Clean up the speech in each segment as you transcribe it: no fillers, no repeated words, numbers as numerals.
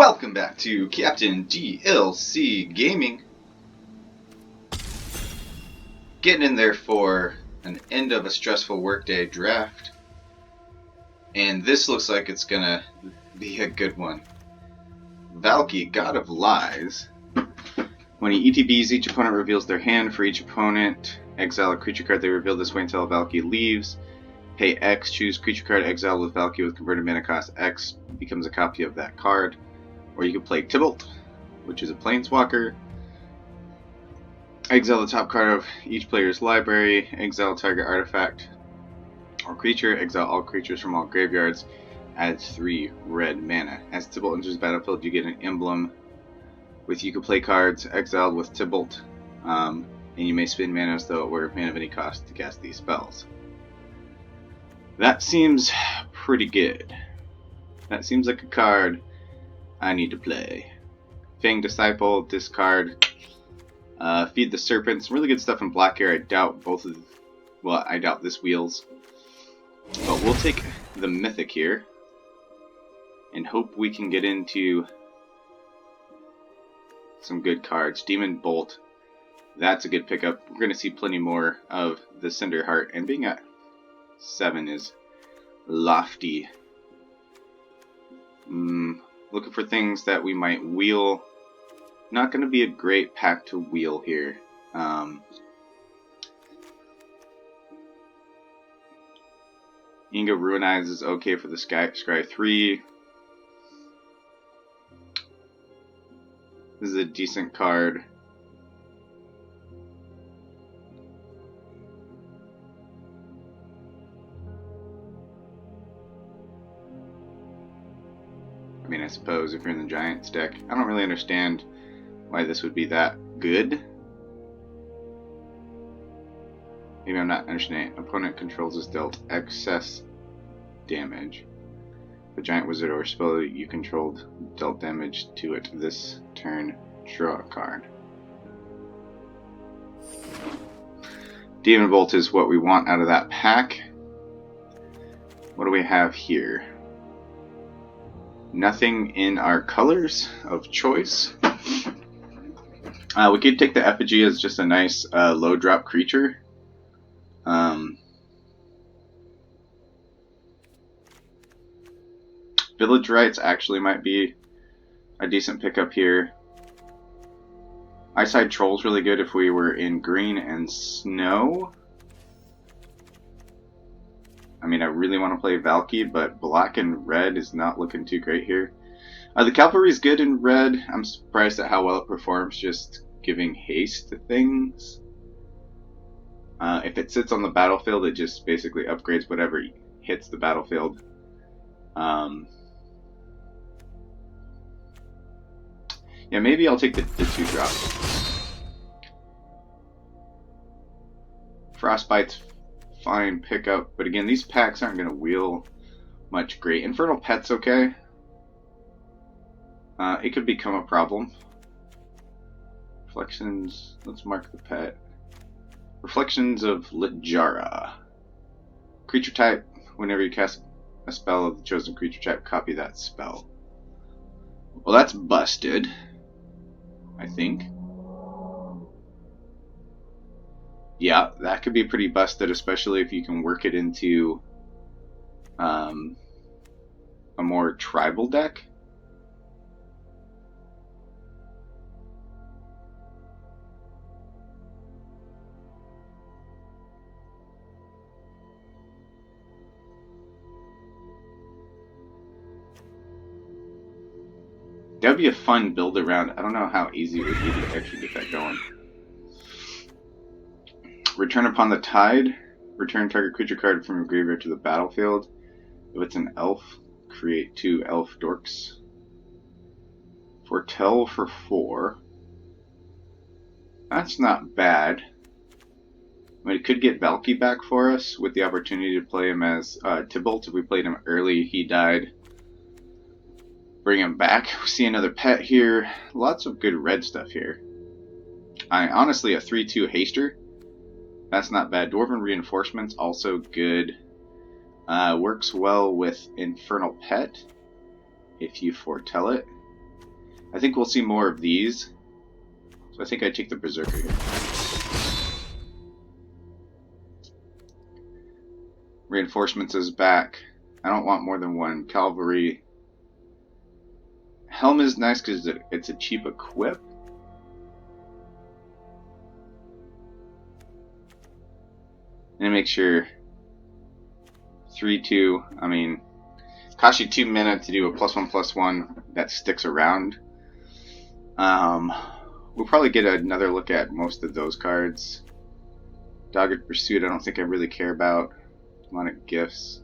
Welcome back to Captain DLC Gaming. Getting in there for an end of a stressful workday draft. And this looks like it's gonna be a good one. Valky, God of Lies. When he ETBs, each opponent reveals their hand. For each opponent, exile a creature card they reveal this way until Valky leaves. Pay X, choose creature card exiled with Valky with converted mana cost X, becomes a copy of that card. Or you can play Tibalt, which is a planeswalker. Exile the top card of each player's library, exile target artifact or creature, exile all creatures from all graveyards, adds 3 red mana. As Tibalt enters the battlefield, you get an emblem with you can play cards exiled with Tibalt, and you may spend mana as though it were mana of any cost to cast these spells. That seems pretty good. That seems like a card I need to play. Fang Disciple, discard. Feed the Serpents. Really good stuff in black here. I doubt both of... Well, I doubt this wheels. But we'll take the Mythic here. And hope we can get into some good cards. Demon Bolt. That's a good pickup. We're going to see plenty more of the Cinder Heart. And being at 7 is lofty. Looking for things that we might wheel. Not going to be a great pack to wheel here. Inga Ruinize is okay for the Scry 3. This is a decent card. I mean, I suppose if you're in the Giants deck, I don't really understand why this would be that good. Maybe I'm not understanding. Opponent controls is dealt excess damage. The giant wizard or spell you controlled dealt damage to it this turn. Draw a card. Demon Bolt is what we want out of that pack. What do we have here? Nothing in our colors of choice. We could take the Effigy as just a nice low drop creature. Village Rites actually might be a decent pickup here. Eyeside Troll's really good if we were in green and snow. I mean, I really want to play Valky, but black and red is not looking too great here. The Cavalry is good in red. I'm surprised at how well it performs just giving haste to things. If it sits on the battlefield, it just basically upgrades whatever hits the battlefield. Yeah, maybe I'll take the 2-drop. Frostbite's fine pickup, but again, these packs aren't going to wheel much great. Infernal Pet's okay. It could become a problem. Reflections, let's mark the pet. Reflections of Lijara. Creature type, whenever you cast a spell of the chosen creature type, copy that spell. Well, that's busted, I think. Yeah, that could be pretty busted, especially if you can work it into a more tribal deck. That would be a fun build around. I don't know how easy it would be to actually get that going. Return upon the Tide. Return target creature card from your graveyard to the battlefield. If it's an elf, create 2 elf dorks. Foretell for 4. That's not bad. I mean, it could get Valky back for us with the opportunity to play him as Tibalt. If we played him early, he died. Bring him back. We see another pet here. Lots of good red stuff here. Honestly, a 3/2 haster. That's not bad. Dwarven Reinforcements, also good. Works well with Infernal Pet, if you foretell it. I think we'll see more of these. So I think I'd take the Berserker here. Reinforcements is back. I don't want more than one. Cavalry. Helm is nice because it's a cheap equip. And make sure 3/2. I mean, costs you 2 mana to do a +1/+1 that sticks around. We'll probably get another look at most of those cards. Dogged Pursuit, I don't think I really care about. Demonic Gifts.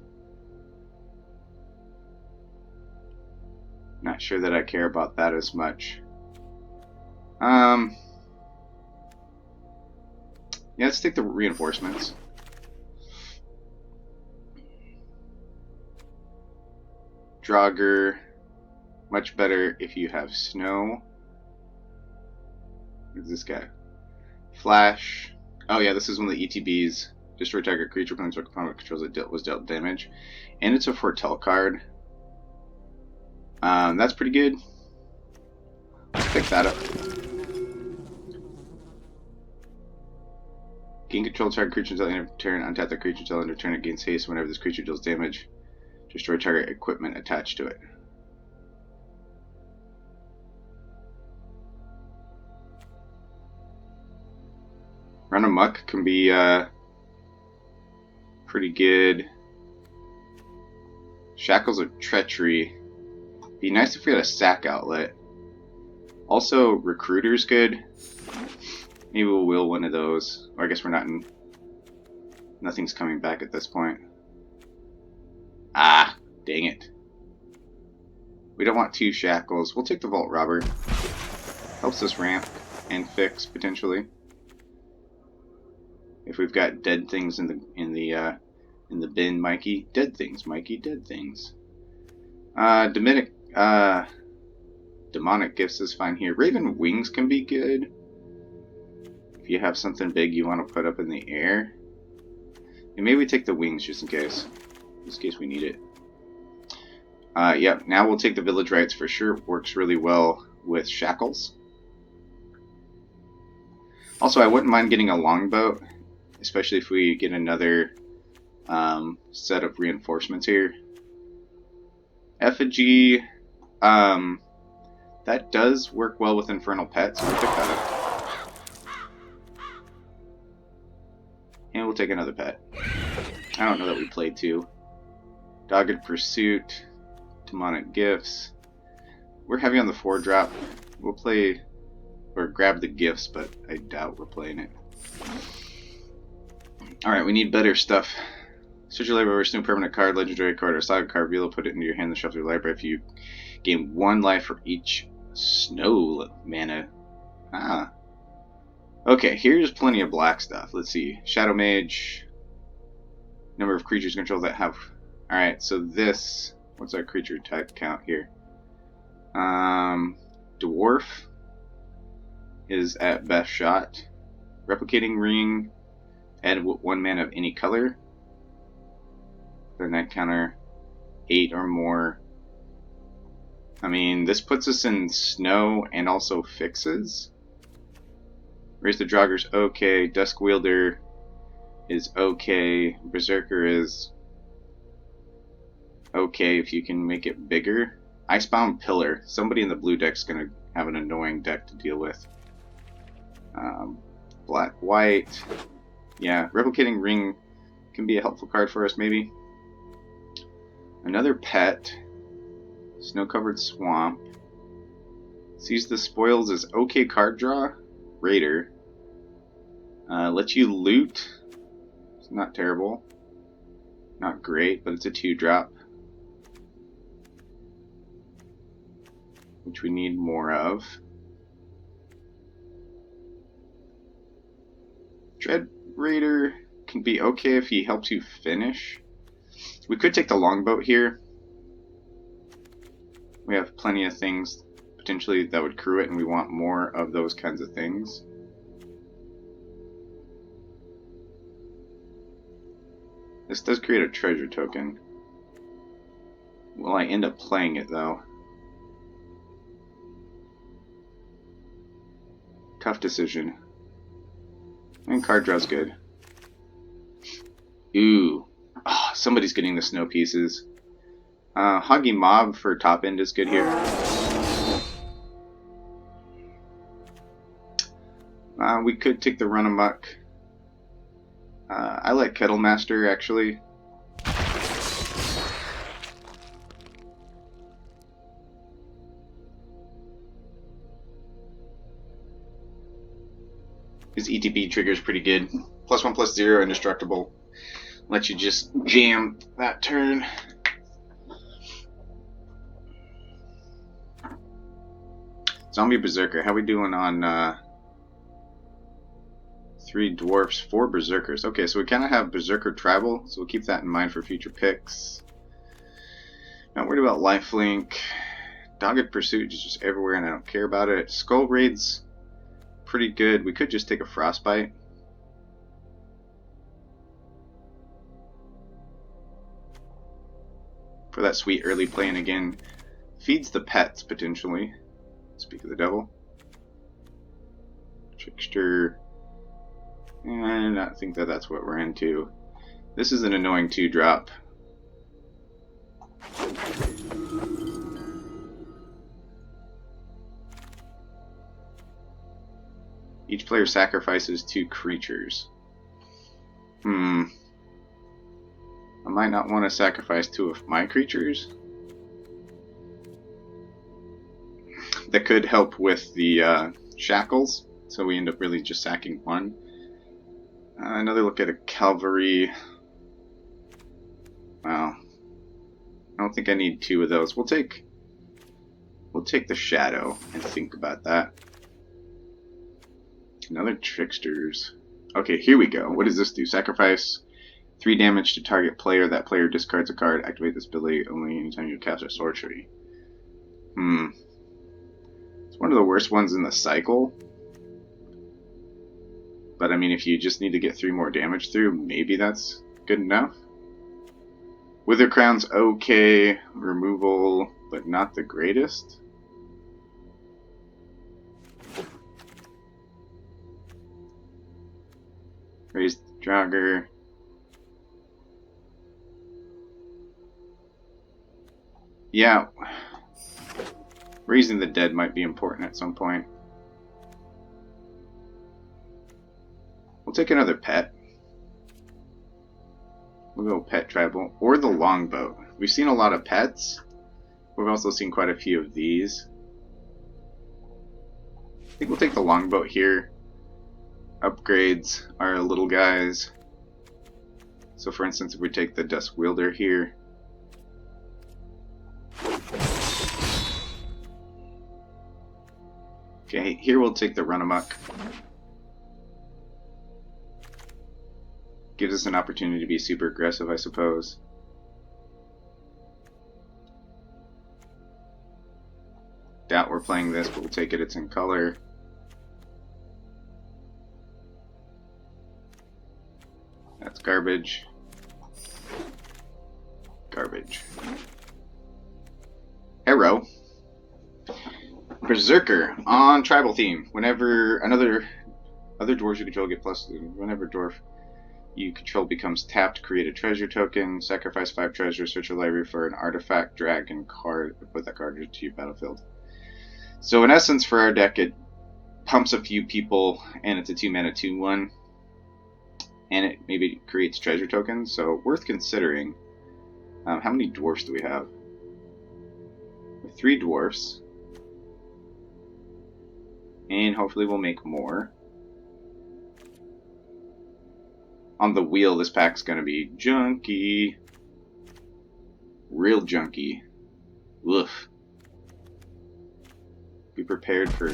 Not sure that I care about that as much. Yeah, let's take the reinforcements. Draugr, much better if you have snow. Who's this guy? Flash. Oh yeah, this is one of the ETBs. Destroy target creature when the opponent controls it was dealt damage. And it's a Foretell card. That's pretty good. Let's pick that up. Gain control of target creature until the end of turn. Untap the creature until end of turn. It gains haste whenever this creature deals damage. Destroy target equipment attached to it. Run Amok can be pretty good. Shackles of Treachery. Be nice if we had a sack outlet. Also, Recruiter's good. Maybe we'll wheel one of those. Or I guess we're not in... Nothing's coming back at this point. Ah, dang it. We don't want 2 shackles. We'll take the Vault Robber. Helps us ramp and fix, potentially. If we've got dead things in the bin, Mikey. Dead things, Mikey. Dead things. Demonic Gifts is fine here. Raven Wings can be good. If you have something big you want to put up in the air. And maybe we take the wings just in case. Just in case we need it. Yep, now we'll take the Village Rites for sure. Works really well with Shackles. Also, I wouldn't mind getting a Longboat. Especially if we get another set of reinforcements here. Effigy, that does work well with Infernal Pets, so we'll pick that up. And we'll take another pet. I don't know that we played 2. Dogged Pursuit, Demonic Gifts. We're heavy on the 4-drop. We'll play, or grab the gifts, but I doubt we're playing it. Alright, we need better stuff. Search your library for a new permanent card, legendary card, or saga card. Reveal it, put it into your hand, and shuffle your library. If you gain 1 life for each snow mana. Ah. Okay, here's plenty of black stuff. Let's see. Shadow Mage. Number of creatures controlled that have... Alright, so this... What's our creature type count here? Dwarf is at best shot. Replicating Ring. Add 1 mana of any color. Then that counter 8 or more. I mean, this puts us in snow and also fixes. Raise the Draugr's okay. Dusk Wielder is okay. Berserker is okay if you can make it bigger. Icebound Pillar. Somebody in the blue deck's gonna have an annoying deck to deal with. Black, white. Yeah, Replicating Ring can be a helpful card for us, maybe. Another pet. Snow-covered Swamp. Seize the Spoils is okay card draw. Raider. Lets you loot. It's not terrible. Not great, but it's a 2-drop. Which we need more of. Dread Raider can be okay if he helps you finish. We could take the Longboat here. We have plenty of things potentially that would crew it, and we want more of those kinds of things. This does create a treasure token. Will I end up playing it though? Tough decision. And card draw's good. Ooh. Oh, somebody's getting the snow pieces. Hoggy Mob for top end is good here. We could take the Run Amok. I like Kettle Master actually. His ETB trigger is pretty good. +1/+0 indestructible. Let you just jam that turn. Zombie Berserker. How we doing on 3 dwarfs, 4 berserkers? Okay, so we kind of have Berserker Tribal, so we'll keep that in mind for future picks. Not worried about Lifelink. Dogged Pursuit is just everywhere and I don't care about it. Skull Raid's pretty good. We could just take a Frostbite. For that sweet early playing again. Feeds the pets, potentially. Speak of the devil. Trickster. And I think that that's what we're into. This is an annoying 2-drop. Each player sacrifices 2 creatures. I might not want to sacrifice 2 of my creatures. That could help with the shackles, so we end up really just sacking 1. Another look at a cavalry. Well, I don't think I need 2 of those. We'll take the shadow and think about that. Another tricksters. Okay, here we go. What does this do? Sacrifice 3 damage to target player. That player discards a card. Activate this ability only anytime you cast a sorcery. It's one of the worst ones in the cycle. But I mean, if you just need to get 3 more damage through, maybe that's good enough. Wither Crown's okay. Removal, but not the greatest. Raise the Draugr. Yeah. Raising the dead might be important at some point. We'll take another pet. We'll go pet tribal. Or the longboat. We've seen a lot of pets. We've also seen quite a few of these. I think we'll take the longboat here. Upgrades our little guys. So for instance, if we take the Dusk Wielder here. Okay, here we'll take the Run Amok. Gives us an opportunity to be super aggressive, I suppose. Doubt we're playing this, but we'll take it. It's in color. That's garbage. Garbage. Arrow. Berserker on tribal theme. Whenever other dwarves you control get plus, whenever dwarf you control becomes tapped, create a treasure token, sacrifice 5 treasures, search your library for an artifact, drag and card, put that card into your battlefield. So in essence, for our deck, it pumps a few people, and it's a 2-mana 2/1, and it maybe creates treasure tokens. So worth considering. How many dwarfs do we have? We have 3 dwarfs. And hopefully we'll make more. On the wheel, this pack's gonna be junky. Real junky. Woof. Be prepared for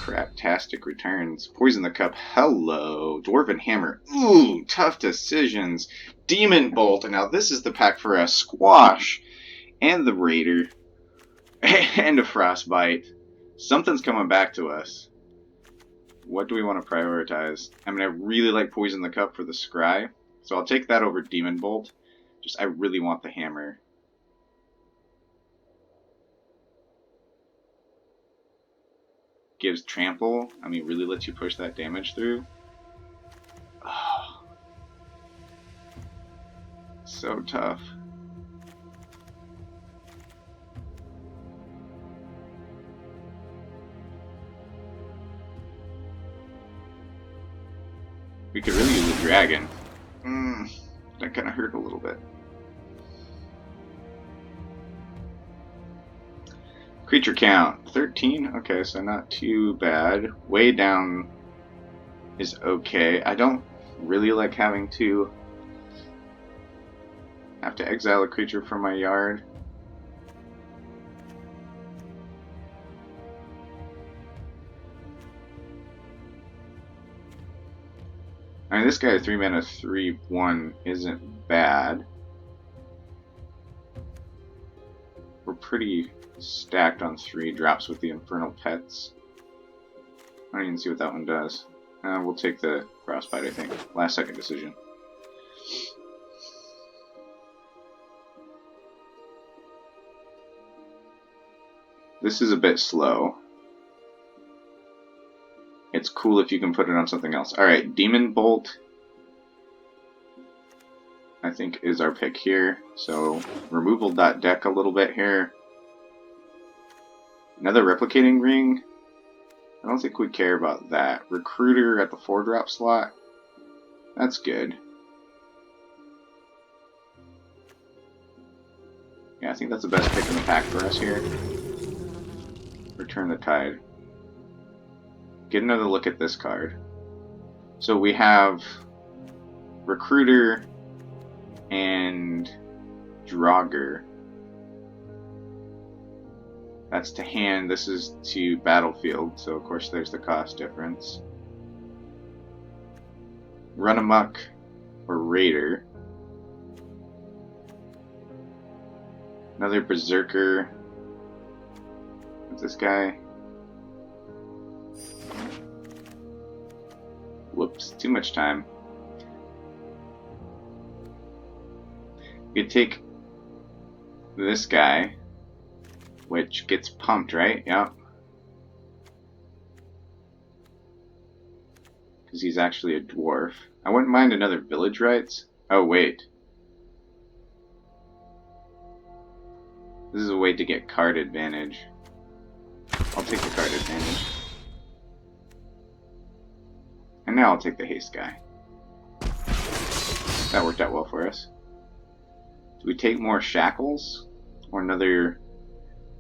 craptastic returns. Poison the Cup. Hello. Dwarven Hammer. Ooh, tough decisions. Demon Bolt. And now this is the pack for a Squash. And the Raider. And a Frostbite. Something's coming back to us. What do we want to prioritize? I mean, I really like Poison the Cup for the Scry, so I'll take that over Demon Bolt. Just, I really want the Hammer. gives trample. I mean, really lets you push that damage through. Oh, so tough. We could really use a dragon. That kind of hurt a little bit. Creature count 13. Okay, so not too bad. Way down is okay. I don't really like having to exile a creature from my yard. I mean, this guy 3 mana 3/1 isn't bad. We're pretty stacked on 3 drops with the Infernal Pets. I don't even see what that one does. We'll take the Frostbite, I think. Last second decision. This is a bit slow. It's cool if you can put it on something else. Alright, Demon Bolt, I think, is our pick here. So, removal.deck a little bit here. Another Replicating Ring. I don't think we care about that. Recruiter at the 4-drop slot. That's good. Yeah, I think that's the best pick in the pack for us here. Return the Tide. Get another look at this card. So we have Recruiter and Draugr. That's to hand. This is to battlefield, so of course there's the cost difference. Run Amok or Raider. Another Berserker. What's this guy? Whoops, too much time. You could take this guy, which gets pumped, right? Yep. Because he's actually a dwarf. I wouldn't mind another Village Rites. Oh, wait. This is a way to get card advantage. I'll take the card advantage. And now I'll take the haste guy. That worked out well for us. Do we take more shackles? Or another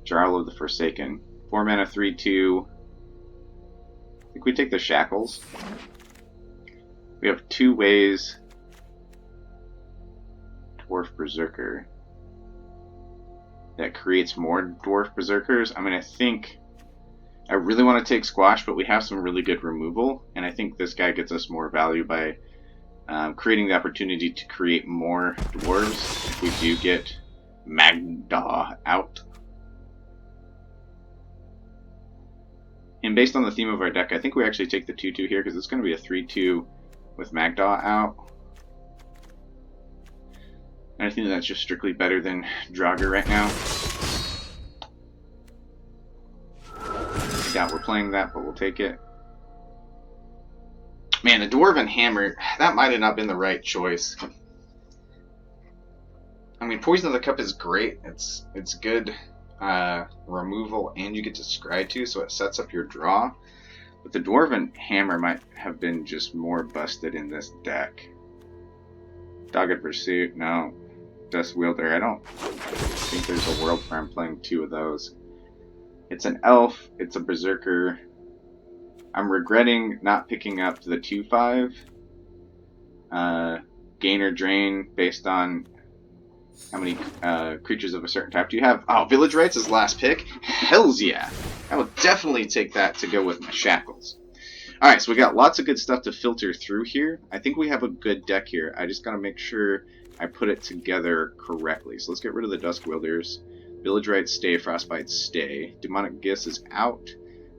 Jarl of the Forsaken? 4 mana, 3/2. I think we take the shackles. We have 2 ways. Dwarf Berserker. That creates more Dwarf Berserkers. I mean, I think I really want to take Squash, but we have some really good removal, and I think this guy gets us more value by creating the opportunity to create more dwarves if we do get Magdaw out. And based on the theme of our deck, I think we actually take the 2/2 here because it's going to be a 3/2 with Magdaw out. And I think that's just strictly better than Draugr right now. I doubt we're playing that, but we'll take it. Man, the Dwarven Hammer, that might have not been the right choice. I mean, Poison of the Cup is great. It's good removal, and you get to scry too, so it sets up your draw. But the Dwarven Hammer might have been just more busted in this deck. Dogged Pursuit, no. Dust Wielder, I don't think there's a world where I'm playing 2 of those. It's an elf, it's a berserker. I'm regretting not picking up the 2/5 gain or drain based on how many creatures of a certain type do you have. Oh, Village Rites is last pick? Hells yeah! I will definitely take that to go with my shackles. Alright, so we got lots of good stuff to filter through here. I think we have a good deck here. I just gotta make sure I put it together correctly. So let's get rid of the Dusk Wielders. Village Rites stay, Frostbite stay. Demonic Gifts is out.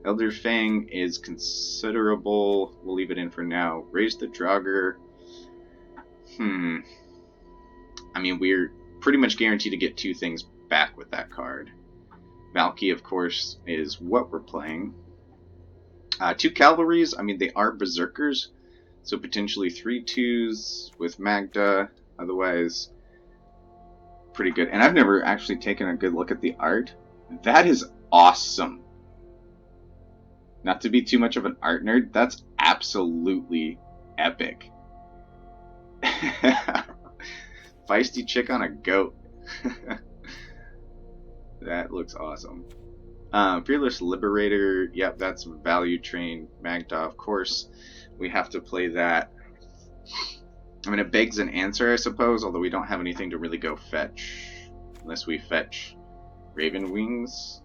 Elder Fang is considerable. We'll leave it in for now. Raise the Draugr. I mean, we're pretty much guaranteed to get 2 things back with that card. Valky, of course, is what we're playing. 2 cavalries, I mean, they are berserkers, so potentially 3 2s with Magda, otherwise pretty good. And I've never actually taken a good look at the art. That is awesome. Not to be too much of an art nerd, that's absolutely epic. Feisty chick on a goat. That looks awesome. Fearless Liberator, yep, that's value train Magda, of course. We have to play that. I mean, it begs an answer, I suppose, although we don't have anything to really go fetch. Unless we fetch Raven Wings.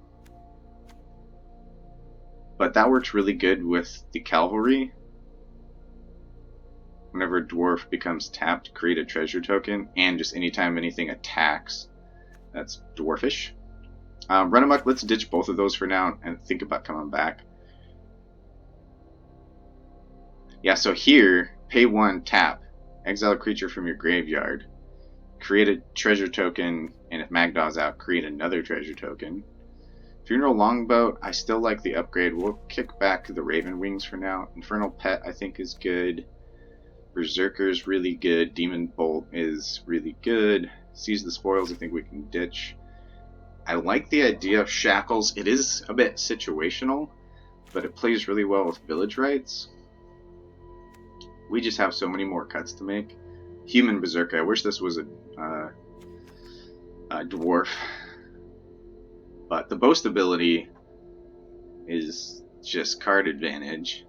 But that works really good with the cavalry. Whenever a dwarf becomes tapped, create a treasure token, and just anytime anything attacks, that's dwarfish. Run amok, let's ditch both of those for now and think about coming back. Yeah, so here, pay 1, tap, exile a creature from your graveyard, create a treasure token, and if Magdaw's out, create another treasure token. Funeral Longboat, I still like the upgrade. We'll kick back the Raven Wings for now. Infernal Pet, I think, is good. Berserker's really good. Demon Bolt is really good. Seize the Spoils, I think we can ditch. I like the idea of Shackles. It is a bit situational, but it plays really well with Village Rites. We just have so many more cuts to make. Human Berserker, I wish this was a dwarf. But the boast ability is just card advantage.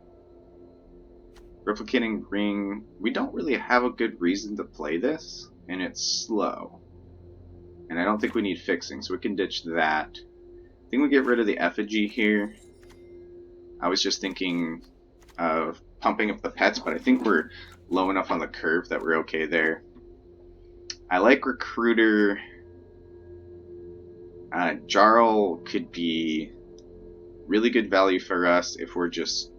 Replicating Ring, we don't really have a good reason to play this, and it's slow. And I don't think we need fixing, so we can ditch that. I think we get rid of the effigy here. I was just thinking of pumping up the pets, but I think we're low enough on the curve that we're okay there. I like Recruiter. Jarl could be really good value for us if we're just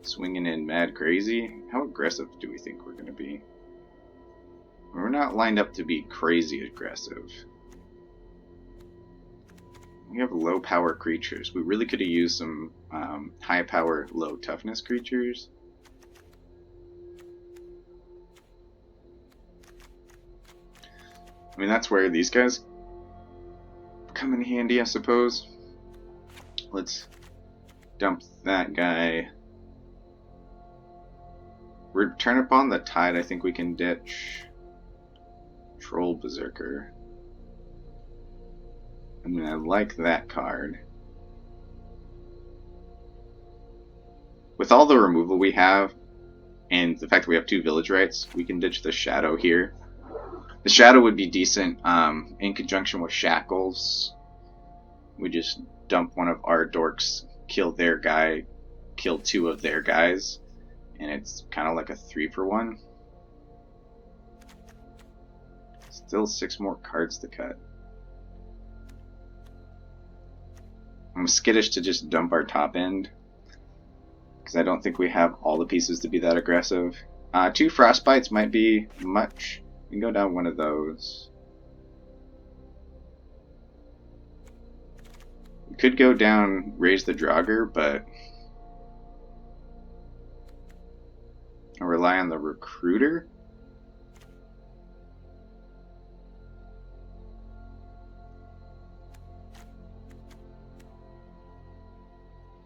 swinging in mad crazy. How aggressive do we think we're going to be? We're not lined up to be crazy aggressive. We have low power creatures. We really could have used some high power, low toughness creatures. I mean, that's where these guys come in handy, I suppose. Let's dump that guy. Return upon the tide, I think we can ditch. Troll Berserker. I mean, I like that card. With all the removal we have, and the fact that we have 2 Village Rites, we can ditch the Shadow here. The Shadow would be decent in conjunction with Shackles. We just dump one of our dorks, kill their guy, kill 2 of their guys, and it's kind of like a 3-for-1. Still 6 more cards to cut. I'm skittish to just dump our top end, because I don't think we have all the pieces to be that aggressive. 2 Frostbites might be much. We can go down one of those. We could go down Raise the Draugr, but I'll rely on the Recruiter.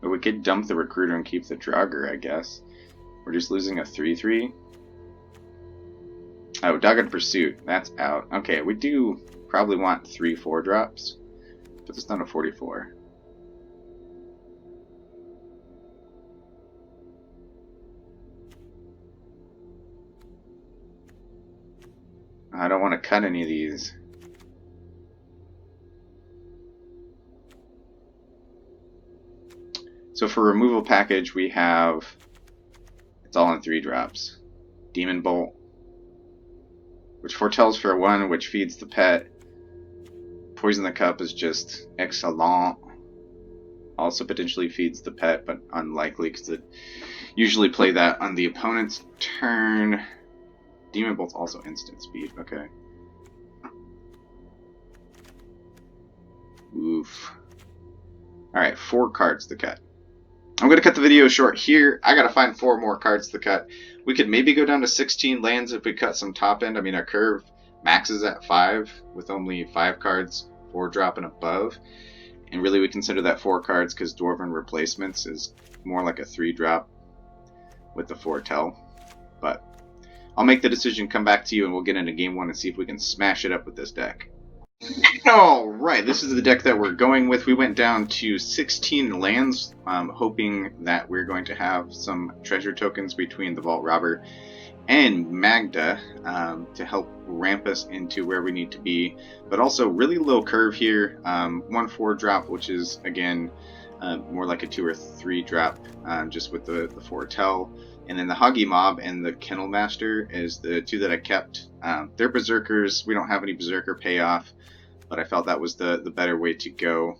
But we could dump the Recruiter and keep the Draugr, I guess. We're just losing a 3-3. Oh, Dogged Pursuit. That's out. Okay, we do probably want 3 4-drops. But it's not a 44. I don't want to cut any of these. So for removal package, we have, it's all in 3-drops. Demon Bolt, which foretells for 1, which feeds the pet. Poison the Cup is just excellent. Also potentially feeds the pet, but unlikely because it usually play that on the opponent's turn. Demon Bolt's also instant speed, okay. Oof. Alright, 4 cards to cut. I'm going to cut the video short here. I got to find 4 more cards to cut. We could maybe go down to 16 lands if we cut some top end. I mean, our curve maxes at 5 with only 5 cards, 4 drop and above. And really we consider that 4 cards because Dwarven Replacements is more like a 3 drop with the foretell. But I'll make the decision, come back to you, and we'll get into game 1 and see if we can smash it up with this deck. Alright, this is the deck that we're going with. We went down to 16 lands, hoping that we're going to have some treasure tokens between the Vault Robber and Magda to help ramp us into where we need to be. But also really low curve here, 1/4 drop, which is, again, more like a 2 or 3 drop just with the foretell. And then the Hoggy Mob and the Kennel Master is the 2 that I kept. They're Berserkers. We don't have any Berserker payoff, but I felt that was the better way to go.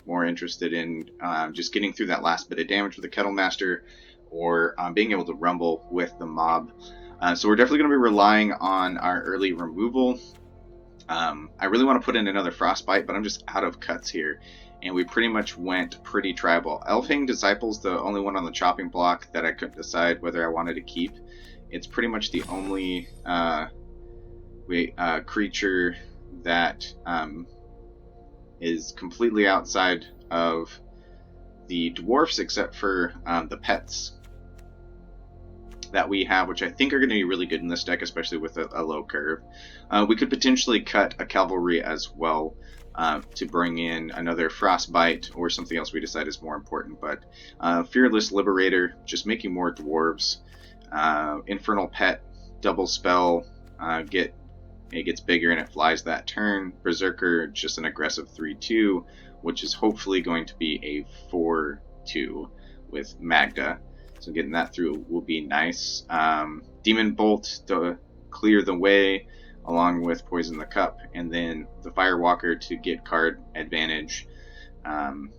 More interested in just getting through that last bit of damage with the Kettle Master, or being able to rumble with the mob. So we're definitely going to be relying on our early removal. I really want to put in another Frostbite, but I'm just out of cuts here. And we pretty much went pretty tribal. Elfhang Disciple's the only one on the chopping block that I couldn't decide whether I wanted to keep. It's pretty much the only creature that is completely outside of the dwarfs, except for the pets that we have, which I think are going to be really good in this deck, especially with a low curve. We could potentially cut a cavalry as well to bring in another Frostbite or something else we decide is more important. But Fearless Liberator, just making more dwarves. Infernal Pet, double spell, it gets bigger and it flies that turn. Berserker, just an aggressive 3/2, which is hopefully going to be a 4/2 with Magda. So getting that through will be nice. Demon Bolt to clear the way, along with Poison the Cup, and then the Firewalker to get card advantage. And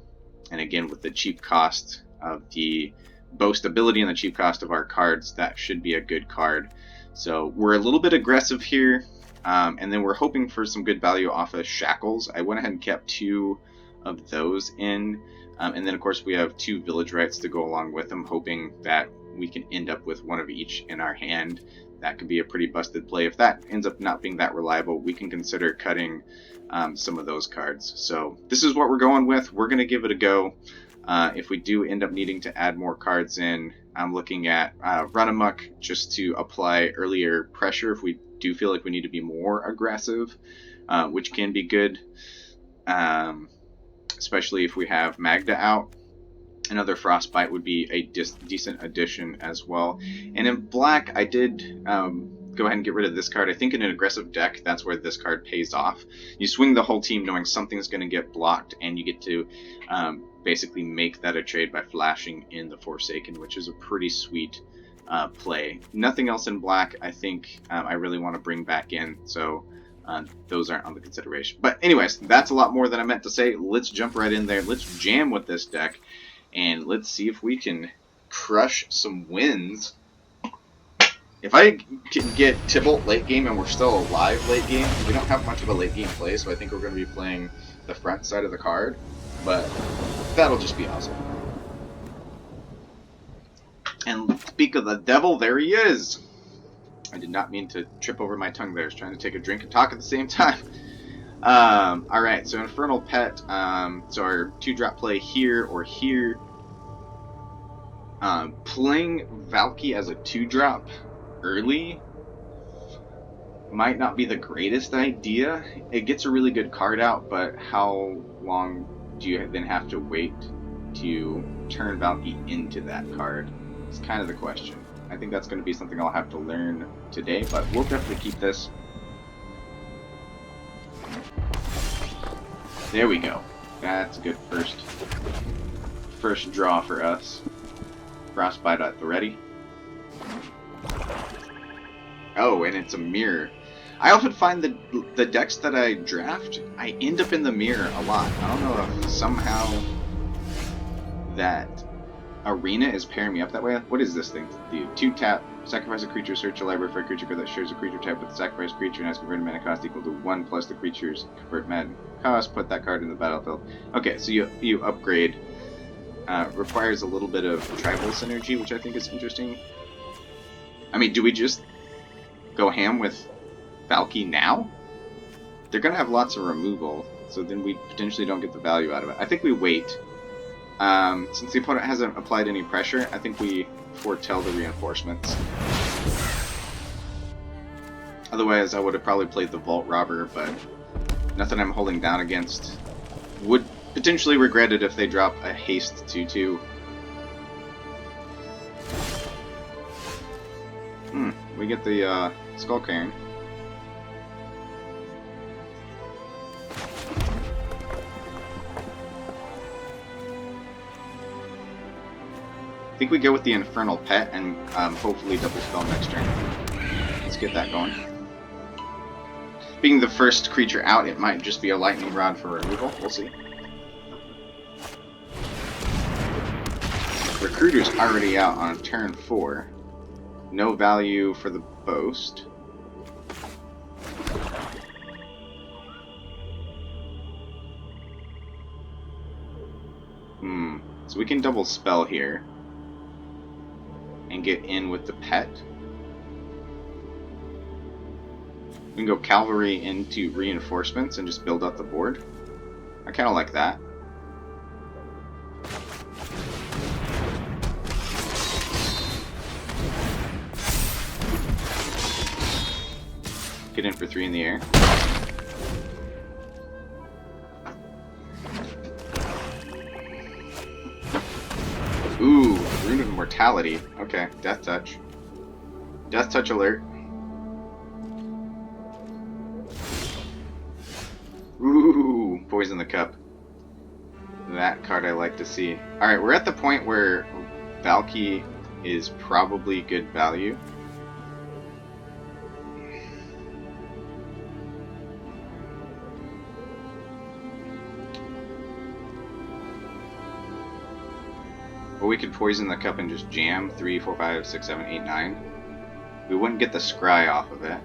again, with the cheap cost of the boast ability and the cheap cost of our cards, that should be a good card. So we're a little bit aggressive here. And then we're hoping for some good value off of Shackles. I went ahead and kept 2 of those in. And then, of course, we have 2 Village Rites to go along with them, hoping that we can end up with 1 of each in our hand. That could be a pretty busted play. If that ends up not being that reliable, we can consider cutting some of those cards. So this is what we're going with. We're going to give it a go. If we do end up needing to add more cards in, I'm looking at Run Amok just to apply earlier pressure if we do feel like we need to be more aggressive, which can be good, especially if we have Magda out. Another Frostbite would be a decent addition as well. And in black, I did go ahead and get rid of this card. I think in an aggressive deck, that's where this card pays off. You swing the whole team knowing something's going to get blocked, and you get to basically make that a trade by flashing in the Forsaken, which is a pretty sweet play. Nothing else in black I think I really want to bring back in, so those aren't on the consideration. But anyways, that's a lot more than I meant to say. Let's jump right in there. Let's jam with this deck, and let's see if we can crush some wins. If I can get Tibalt late game and we're still alive late game, we don't have much of a late game play, so I think we're going to be playing the front side of the card, but that'll just be awesome. And speak of the devil, there he is! I did not mean to trip over my tongue there. I was trying to take a drink and talk at the same time. Alright, so Infernal Pet, so our 2-drop play here or here. Playing Valky as a 2-drop early might not be the greatest idea. It gets a really good card out, but how long do you then have to wait to turn Valky into that card? It's kind of the question. I think that's going to be something I'll have to learn today, but we'll definitely keep this. There we go. That's a good first draw for us. Frostbite at the ready. Oh, and it's a mirror. I often find the decks that I draft, I end up in the mirror a lot. I don't know if somehow that Arena is pairing me up that way. What is this thing? The 2-tap, sacrifice a creature, search a library for a creature card that shares a creature type with the sacrifice creature and has converted mana cost equal to 1 plus the creature's convert mana cost. Put that card in the battlefield. Okay, so you upgrade requires a little bit of tribal synergy, which I think is interesting. I mean, do we just go ham with Valky now? They're going to have lots of removal, so then we potentially don't get the value out of it. I think we wait. Since the opponent hasn't applied any pressure, I think we foretell the reinforcements. Otherwise, I would have probably played the Vault Robber, but nothing I'm holding down against. Would potentially regret it if they drop a haste 2/2. We get the Skull Cairn. I think we go with the Infernal Pet and hopefully double spell next turn. Let's get that going. Being the first creature out, it might just be a Lightning Rod for removal. We'll see. Recruiter's already out on turn 4. No value for the Boast. So we can double spell here and get in with the pet. We can go Cavalry into Reinforcements and just build up the board. I kind of like that. Get in for 3 in the air. Ooh, Rune of Mortality. Okay, Death Touch. Death Touch alert. Ooh, Poison the Cup. That card I like to see. Alright, we're at the point where Valky is probably good value. Or we could Poison the Cup and just jam 3, 4, 5, 6, 7, 8, 9. We wouldn't get the scry off of it.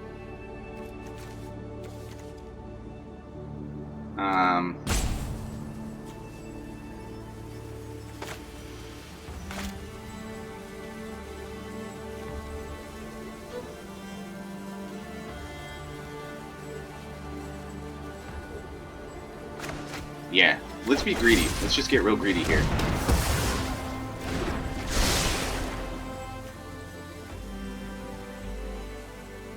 Yeah, let's be greedy. Let's just get real greedy here.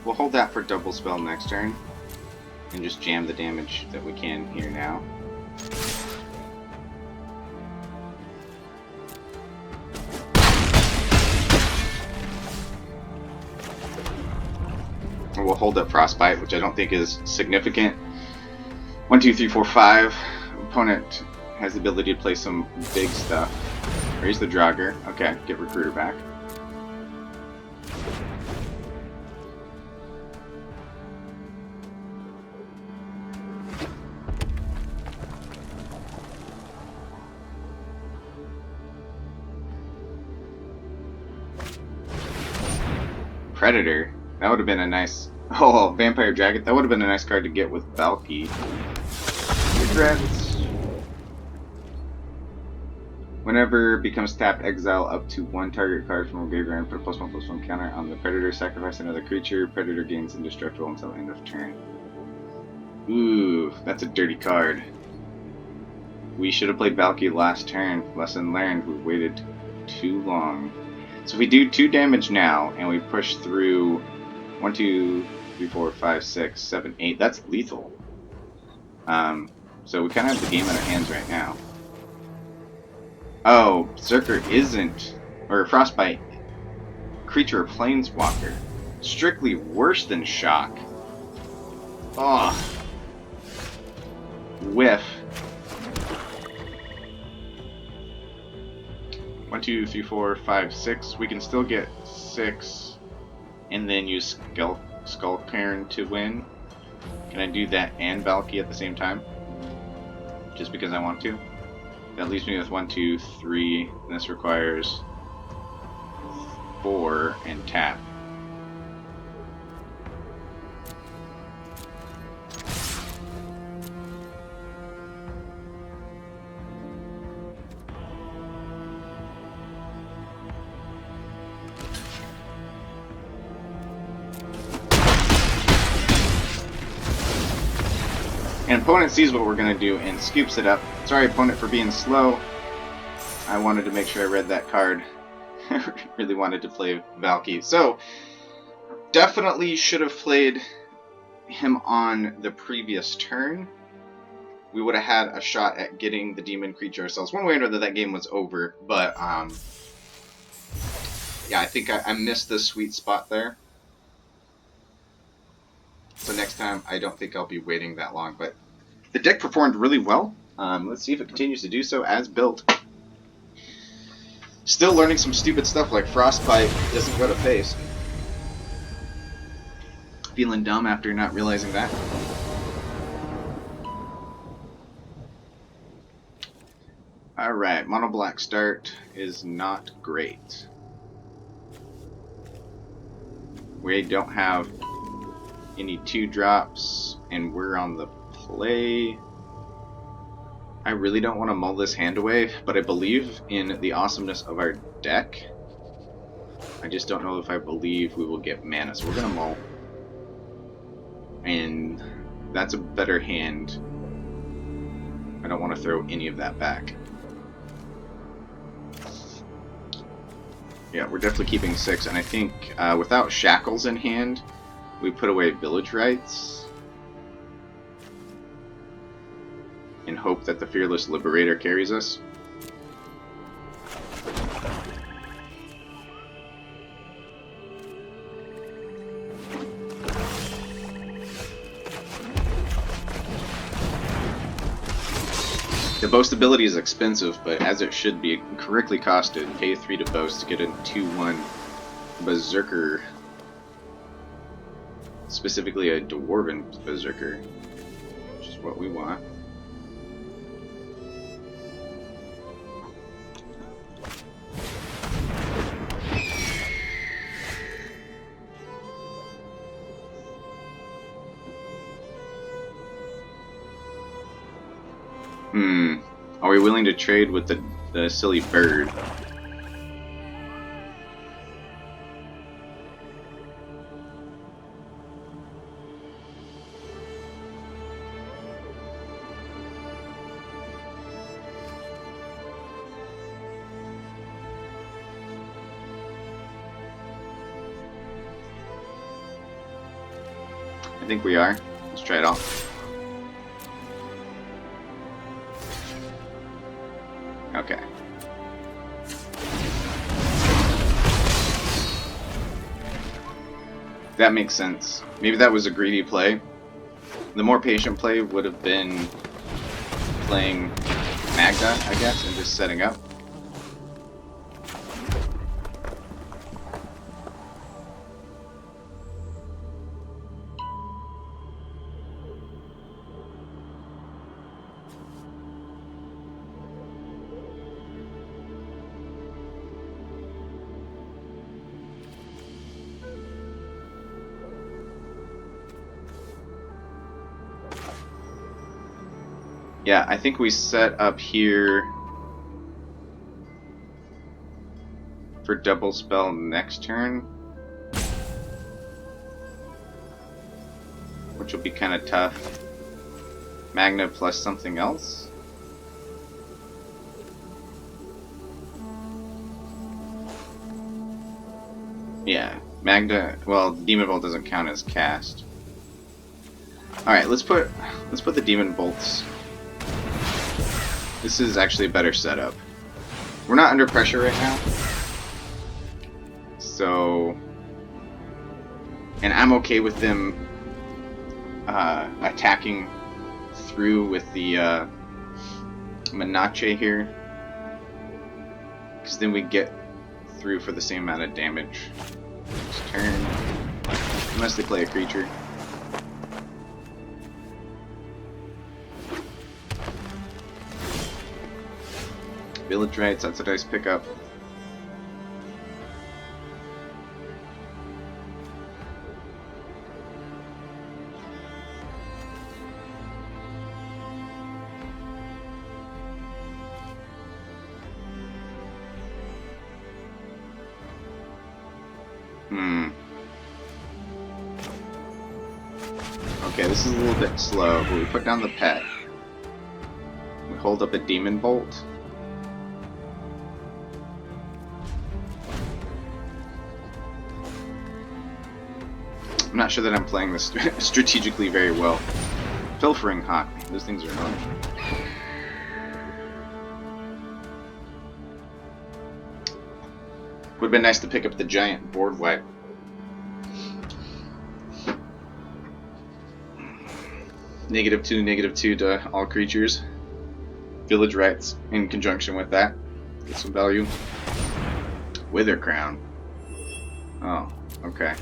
We'll hold that for double spell next turn and just jam the damage that we can here now. And we'll hold up Frostbite, which I don't think is significant. 1, 2, 3, 4, 5. Opponent has the ability to play some big stuff. Raise the Draugr. Okay, get Recruiter back. Predator. That would have been a nice... Oh, Vampire Dragon. That would have been a nice card to get with Valky. Regrets. Whenever becomes tapped, exile up to 1 target card from a graveyard and put a +1/+1 counter on the Predator. Sacrifice another creature. Predator gains indestructible until end of turn. Ooh, that's a dirty card. We should have played Valky last turn. Lesson learned. We waited too long. So if we do 2 damage now, and we push through 1, 2, 3, 4, 5, 6, 7, 8, that's lethal. So we kind of have the game in our hands right now. Oh, Berserker isn't, or Frostbite, creature or planeswalker. Strictly worse than Shock. Oh. Whiff. 1, 2, 3, 4, 5, 6. We can still get 6 and then use Skull Cairn to win. Can I do that and Valky at the same time? Just because I want to. That leaves me with 1, 2, 3. And this requires 4 and tap. And opponent sees what we're going to do and scoops it up. Sorry, opponent, for being slow. I wanted to make sure I read that card. I really wanted to play Valky. So, definitely should have played him on the previous turn. We would have had a shot at getting the demon creature ourselves. One way or another, that game was over. But, yeah, I think I missed the sweet spot there. So next time, I don't think I'll be waiting that long. But the deck performed really well. Let's see if it continues to do so as built. Still learning some stupid stuff like Frostbite doesn't go to face. Feeling dumb after not realizing that. Alright, mono black start is not great. We don't have any 2-drops, and we're on the play. I really don't want to mull this hand away, but I believe in the awesomeness of our deck. I just don't know if I believe we will get mana, so we're going to mull. And that's a better hand. I don't want to throw any of that back. Yeah, we're definitely keeping 6, and I think without Shackles in hand, we put away Village Rites and hope that the Fearless Liberator carries us. The boast ability is expensive, but as it should be, correctly costed. Pay 3 to boast to get a 2/1 Berserker. Specifically a Dwarven Berserker, which is what we want. Are we willing to trade with the silly bird? I think we are. Let's try it off. Okay. That makes sense. Maybe that was a greedy play. The more patient play would have been playing Magda, I guess, and just setting up. Yeah, I think we set up here for double spell next turn, which will be kind of tough. Magna plus something else. Yeah, Magna. Well, Demon Bolt doesn't count as cast. All right, let's put the Demon Bolts. This is actually a better setup. We're not under pressure right now. So... And I'm okay with them attacking through with the Menache here. Because then we get through for the same amount of damage next turn. Unless they play a creature. Village Rites, that's a nice pickup. Okay, this is a little bit slow, but we put down the pet. We hold up a demon bolt. I'm not sure that I'm playing this strategically very well. Pilfering Hawk. Those things are annoying. Would have been nice to pick up the giant board wipe. -2 to all creatures. Village rights in conjunction with that. Get some value. Wither Crown. Oh, okay.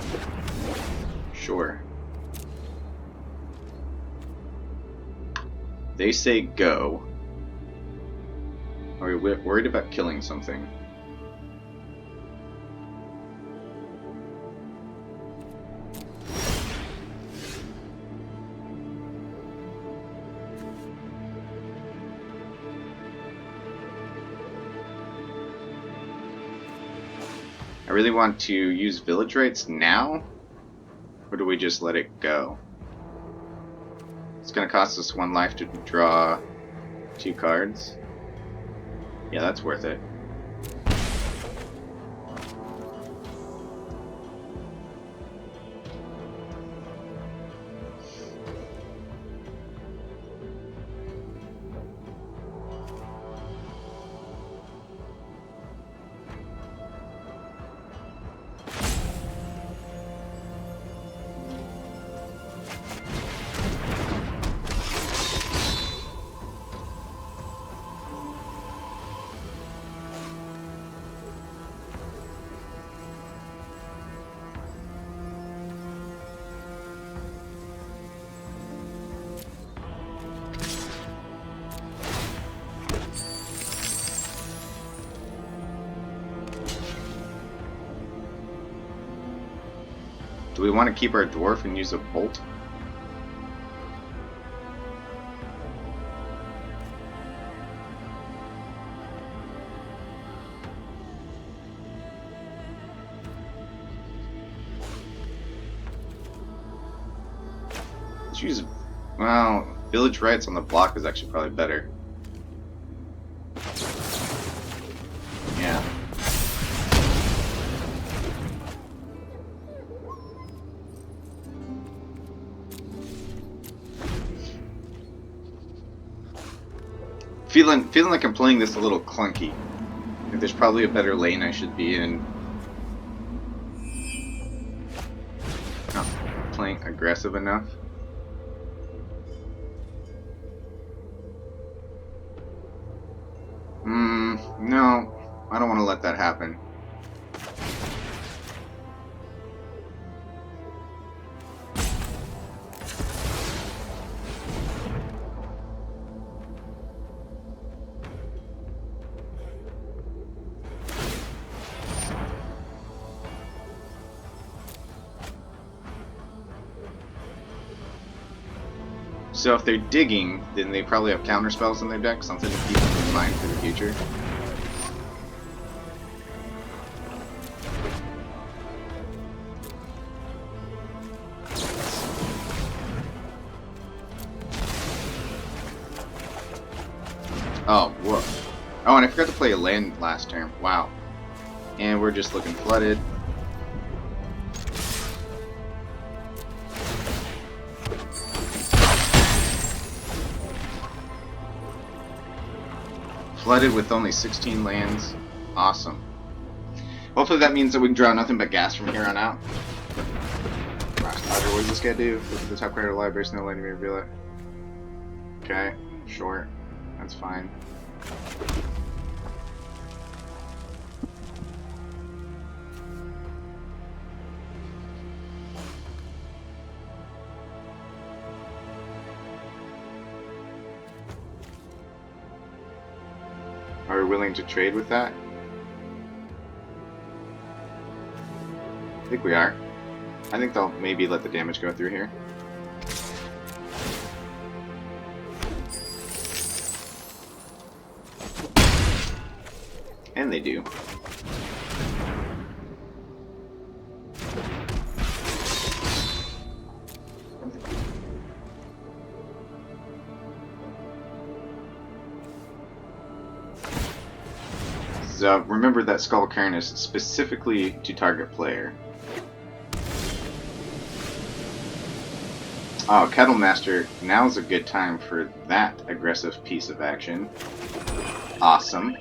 Sure. They say go. Are we worried about killing something? I really want to use village rights now, or do we just let it go? It's going to cost us 1 life to draw 2 cards. Yeah, that's worth it. Do we want to keep our dwarf and use a bolt? Let's use... well, village rights on the block is actually probably better. Yeah. Feeling like I'm playing this a little clunky. I think there's probably a better lane I should be in. Not playing aggressive enough. No, I don't want to let that happen. So if they're digging, then they probably have counter spells in their deck, something to keep in mind for the future. Oh, whoa. Oh, and I forgot to play a land last turn. Wow. And we're just looking flooded. Flooded with only 16 lands. Awesome. Hopefully that means that we can draw nothing but gas from here on out. What does this guy do? Look at the top card of the library, no letting me reveal it. Okay, sure. That's fine. Are we willing to trade with that? I think we are. I think they'll maybe let the damage go through here. And they do. So remember that Skull Cairn is specifically to target player. Oh, Kettle Master, now's a good time for that aggressive piece of action. Awesome.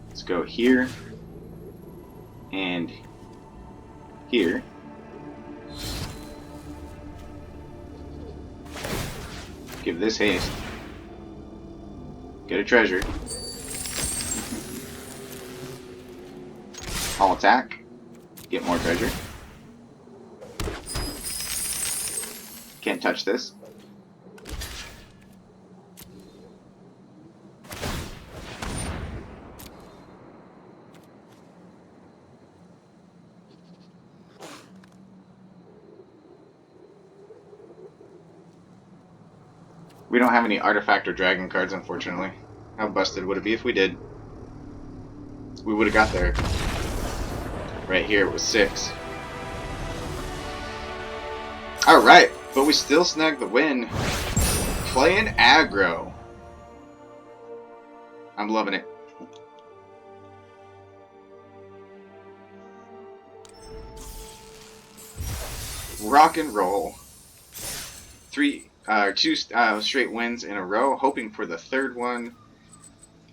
Let's go here and here. Give this haste. Get a treasure. All attack. Get more treasure. Can't touch this. We don't have any artifact or dragon cards, unfortunately. How busted would it be if we did? We would have got there. Right here it was 6. Alright, but we still snagged the win. Playing aggro. I'm loving it. Rock and roll. 2 straight wins in a row, hoping for the third one.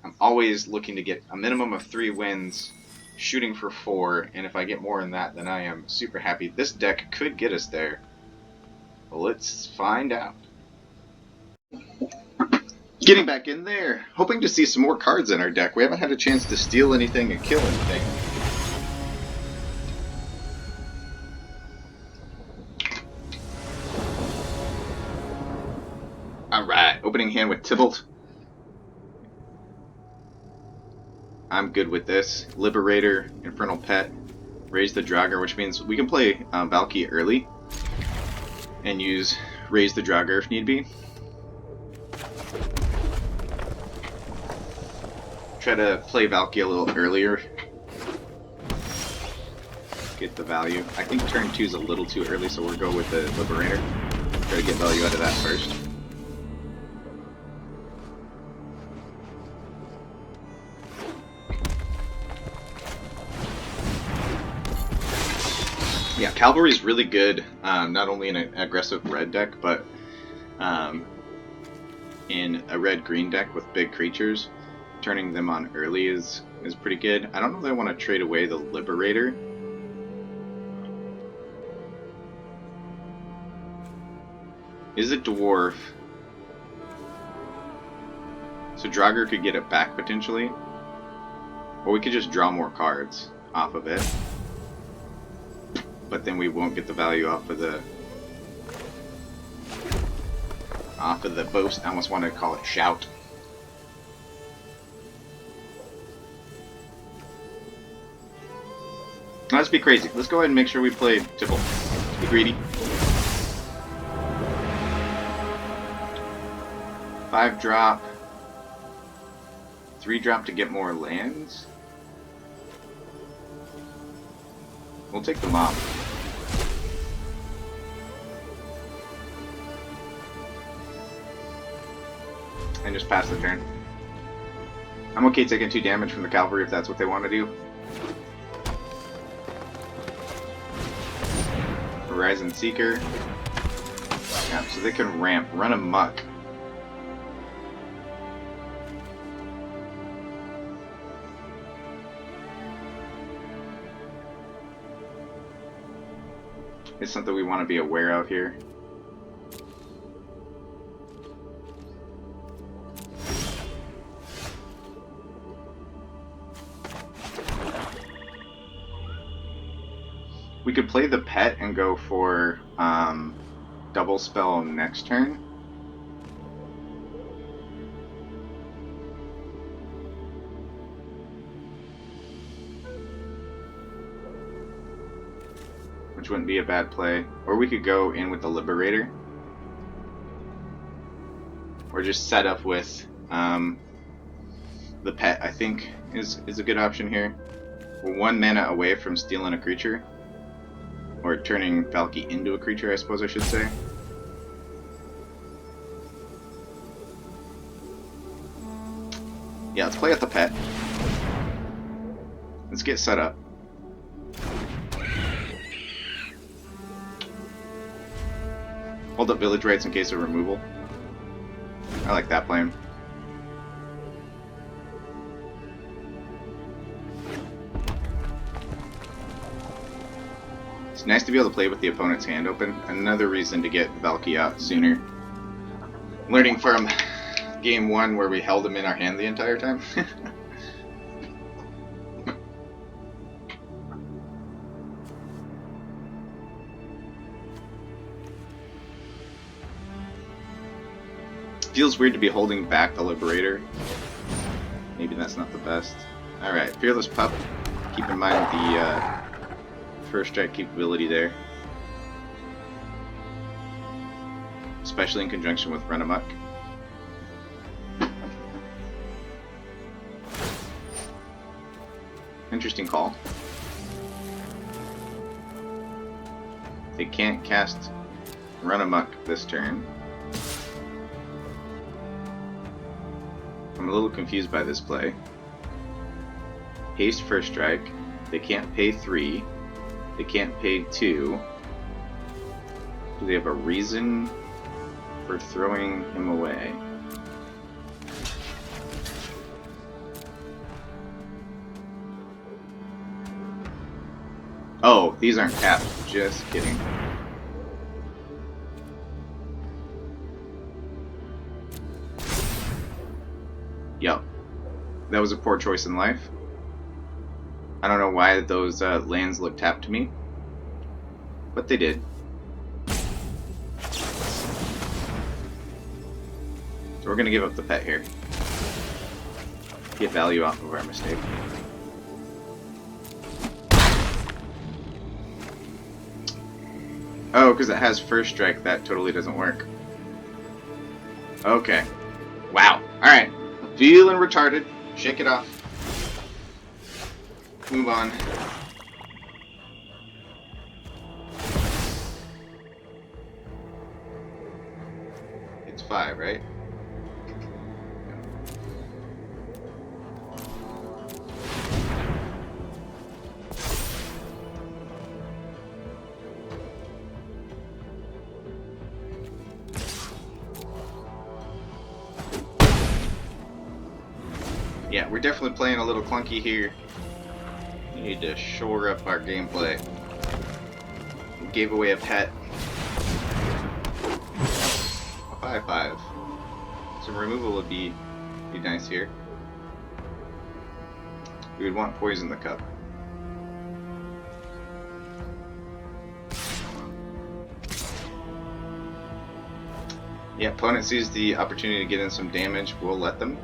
I'm always looking to get a minimum of 3 wins, shooting for 4, and if I get more than that, then I am super happy. This deck could get us there. Well, let's find out. Getting back in there, hoping to see some more cards in our deck. We haven't had a chance to steal anything and kill anything. Alright, opening hand with Tibalt. I'm good with this. Liberator, Infernal Pet, Raise the Draugr, which means we can play Valky early and use Raise the Draugr if need be. Try to play Valky a little earlier. Get the value. I think turn 2 is a little too early, so we'll go with the Liberator. Try to get value out of that first. Yeah, Cavalry is really good, not only in an aggressive red deck, but in a red-green deck with big creatures. Turning them on early is pretty good. I don't know if I want to trade away the Liberator. Is a Dwarf. So Draugr could get it back potentially. Or we could just draw more cards off of it. But then we won't get the value off of the boast. I almost want to call it shout. Let's be crazy. Let's go ahead and make sure we play Tibalt. Let's be greedy. 5-drop. 3-drop to get more lands. We'll take the mob. And just pass the turn. I'm okay taking 2 damage from the cavalry if that's what they want to do. Horizon Seeker. Yeah, so they can ramp, run amok. It's something we want to be aware of here. We could play the pet and go for double spell next turn. Which wouldn't be a bad play. Or we could go in with the Liberator. Or just set up with the pet, I think, is a good option here. We're 1 mana away from stealing a creature. Or turning Valky into a creature, I suppose I should say. Yeah, let's play with the pet. Let's get set up. Hold up village rights in case of removal. I like that plan. It's nice to be able to play with the opponent's hand open. Another reason to get Valky out sooner. Learning from game 1 where we held him in our hand the entire time. Feels weird to be holding back the Liberator. Maybe that's not the best. Alright, Fearless Pup. Keep in mind the first strike capability there. Especially in conjunction with Run Amok. Interesting call. They can't cast Run Amok this turn. I'm a little confused by this play. Haste first strike. They can't pay 3. They can't pay 2. Do they have a reason for throwing him away? Oh, these aren't tapped. Just kidding. Yup. That was a poor choice in life. I don't know why those lands look tapped to me, but they did. So we're going to give up the pet here. Get value off of our mistake. Oh, because it has first strike, that totally doesn't work. Okay. Wow. Alright. Feeling retarded. Shake it off. Move on. It's 5, right? Yeah, we're definitely playing a little clunky here. We need to shore up our gameplay. We gave away a pet. A 5/5. Some removal would be nice here. We would want poison the cup. Yeah, opponent sees the opportunity to get in some damage, we'll let them.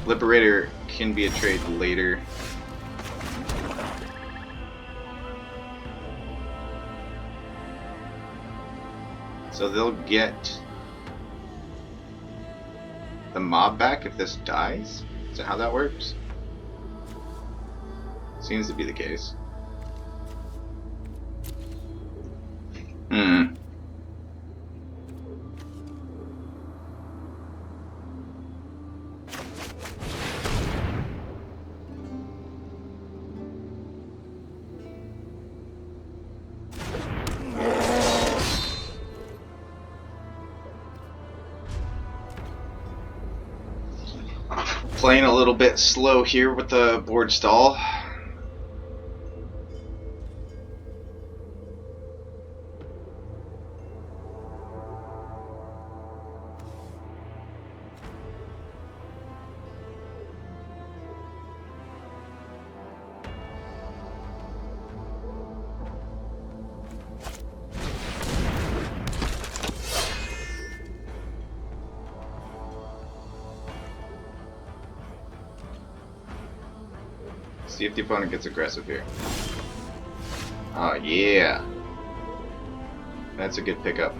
Liberator can be a trade later. So they'll get the mob back if this dies? Is that how that works? Seems to be the case. Playing a little bit slow here with the board stall. See if the opponent gets aggressive here. Oh yeah. That's a good pickup.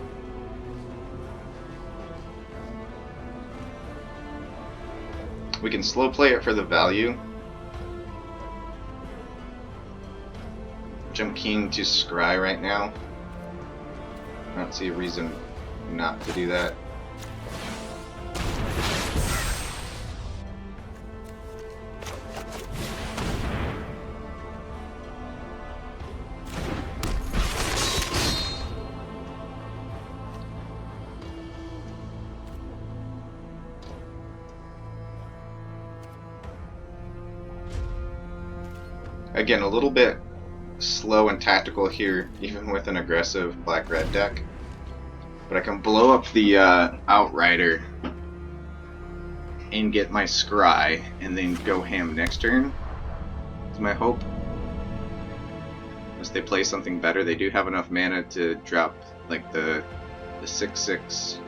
We can slow play it for the value. jump king to scry right now. I don't see a reason not to do that. Again, a little bit slow and tactical here, even with an aggressive black-red deck. But I can blow up the Outrider and get my Scry, and then go ham next turn, is my hope. Unless they play something better. They do have enough mana to drop like the 6/6.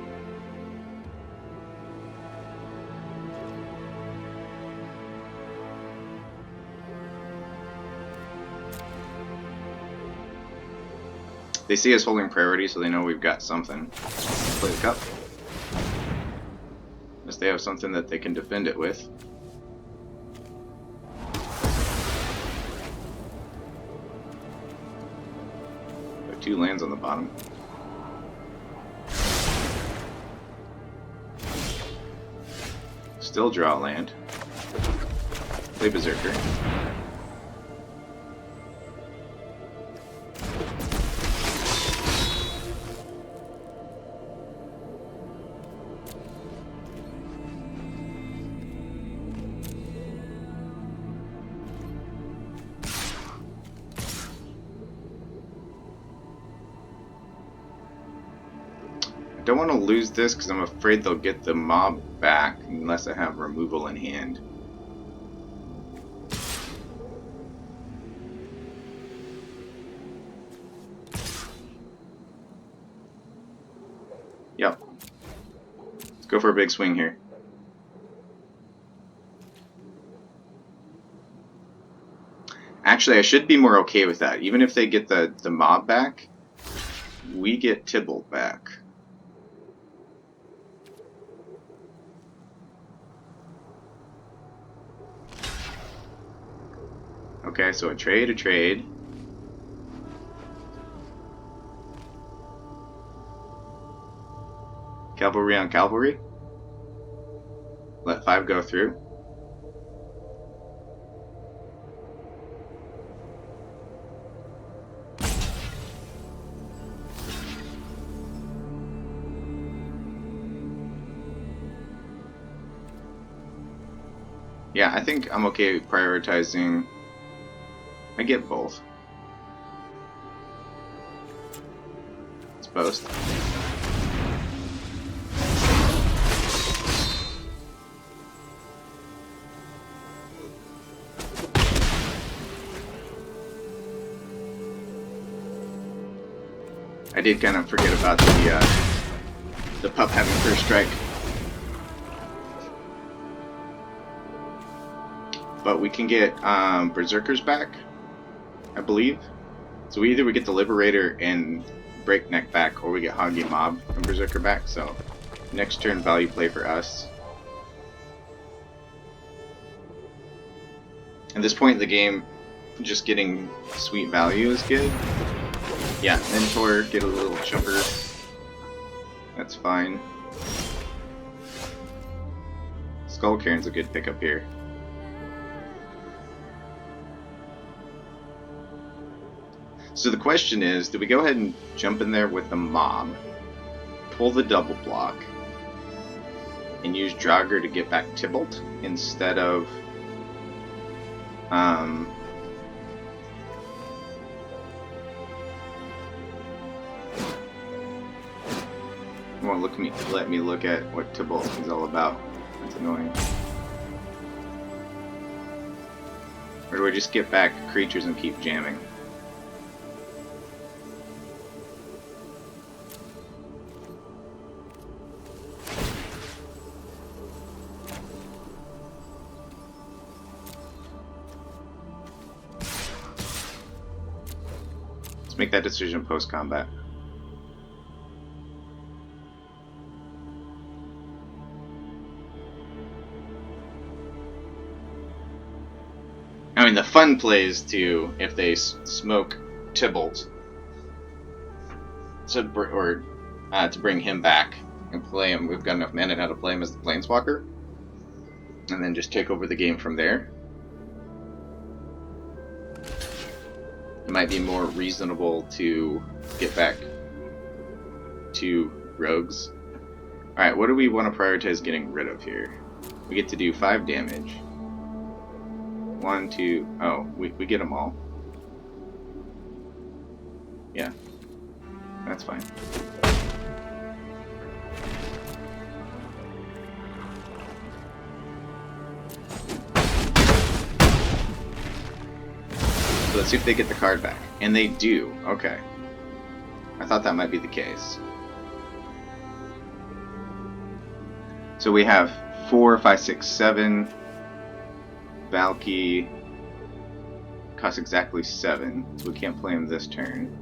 They see us holding priority, so they know we've got something. Play the cup. Unless they have something that they can defend it with. Got 2 lands on the bottom. Still draw a land. Play Berserker. I don't want to lose this because I'm afraid they'll get the mob back unless I have removal in hand. Yep. Let's go for a big swing here. Actually, I should be more okay with that. Even if they get the mob back, we get Tibalt back. Okay, so a trade. Cavalry on cavalry. Let 5 go through. Yeah, I think I'm okay prioritizing. I get both. It's post. I did kind of forget about the pup having first strike. But we can get Berserkers back, I believe. So either we get the Liberator and Breakneck back, or we get Hoggy Mob and Berserker back. So next turn value play for us. At this point in the game, just getting sweet value is good. Yeah, Mentor, get a little chumper. That's fine. Skull Cairn's a good pickup here. So the question is, do we go ahead and jump in there with the mob, pull the double block, and use Draugr to get back Tibalt instead of well, let me look at what Tibalt is all about. That's annoying. Or do I just get back creatures and keep jamming? Make that decision post-combat. I mean, the fun play is to, if they smoke Tibalt to bring him back and play him. We've got enough mana now to play him as the Planeswalker, and then just take over the game from there. It might be more reasonable to get back to rogues. Alright, what do we want to prioritize getting rid of here? We get to do 5 damage. 1, 2... Oh, we get them all. Yeah. That's fine. So let's see if they get the card back. And they do. Okay. I thought that might be the case. So we have 4, 5, 6, 7. Valky costs exactly 7, so we can't play him this turn.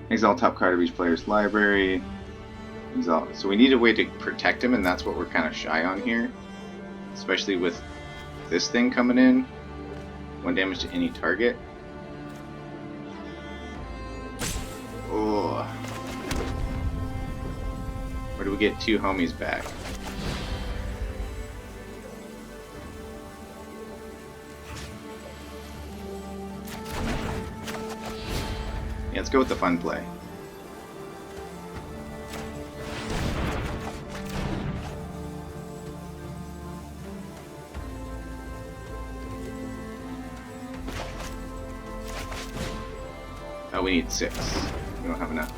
Exile top card of each player's library. Exile. So we need a way to protect him, and that's what we're kind of shy on here. Especially with this thing coming in. 1 damage to any target. Oh. Where do we get 2 homies back? Yeah, let's go with the fun play. Oh, we need 6. We don't have enough.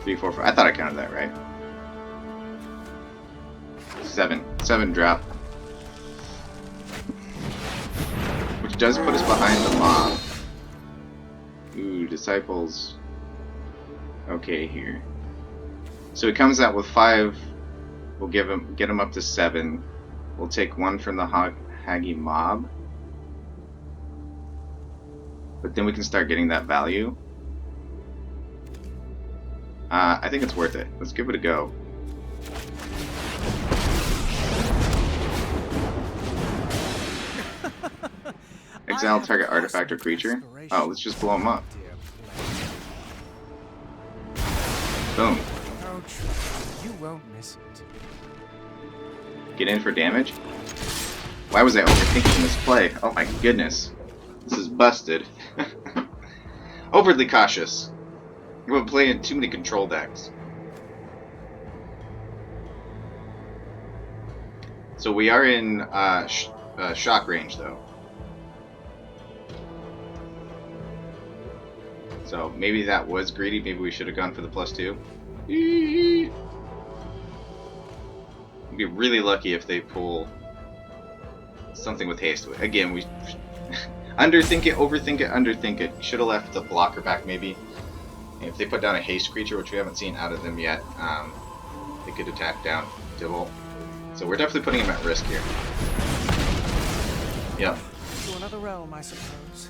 3, 4, 5. I thought I counted that right. 7. 7 drop. Which does put us behind the mob. Ooh, Disciples. Okay here. So he comes out with 5. We'll get him up to 7. We'll take 1 from the Hagi mob. But then we can start getting that value. I think it's worth it. Let's give it a go. Exile target artifact or creature. Oh, let's just blow him up. Boom. You won't miss it. Get in for damage. Why was I overthinking this play? Oh my goodness. This is busted. Overly cautious. We've been playing too many control decks. So we are in shock range though. So maybe that was greedy. Maybe we should have gone for the +2. We'd be really lucky if they pull something with haste. Again, we underthink it, overthink it, underthink it. Should have left the blocker back maybe. And if they put down a haste creature, which we haven't seen out of them yet, they could attack down Tibalt. So we're definitely putting him at risk here. Yep. To another realm, I suppose.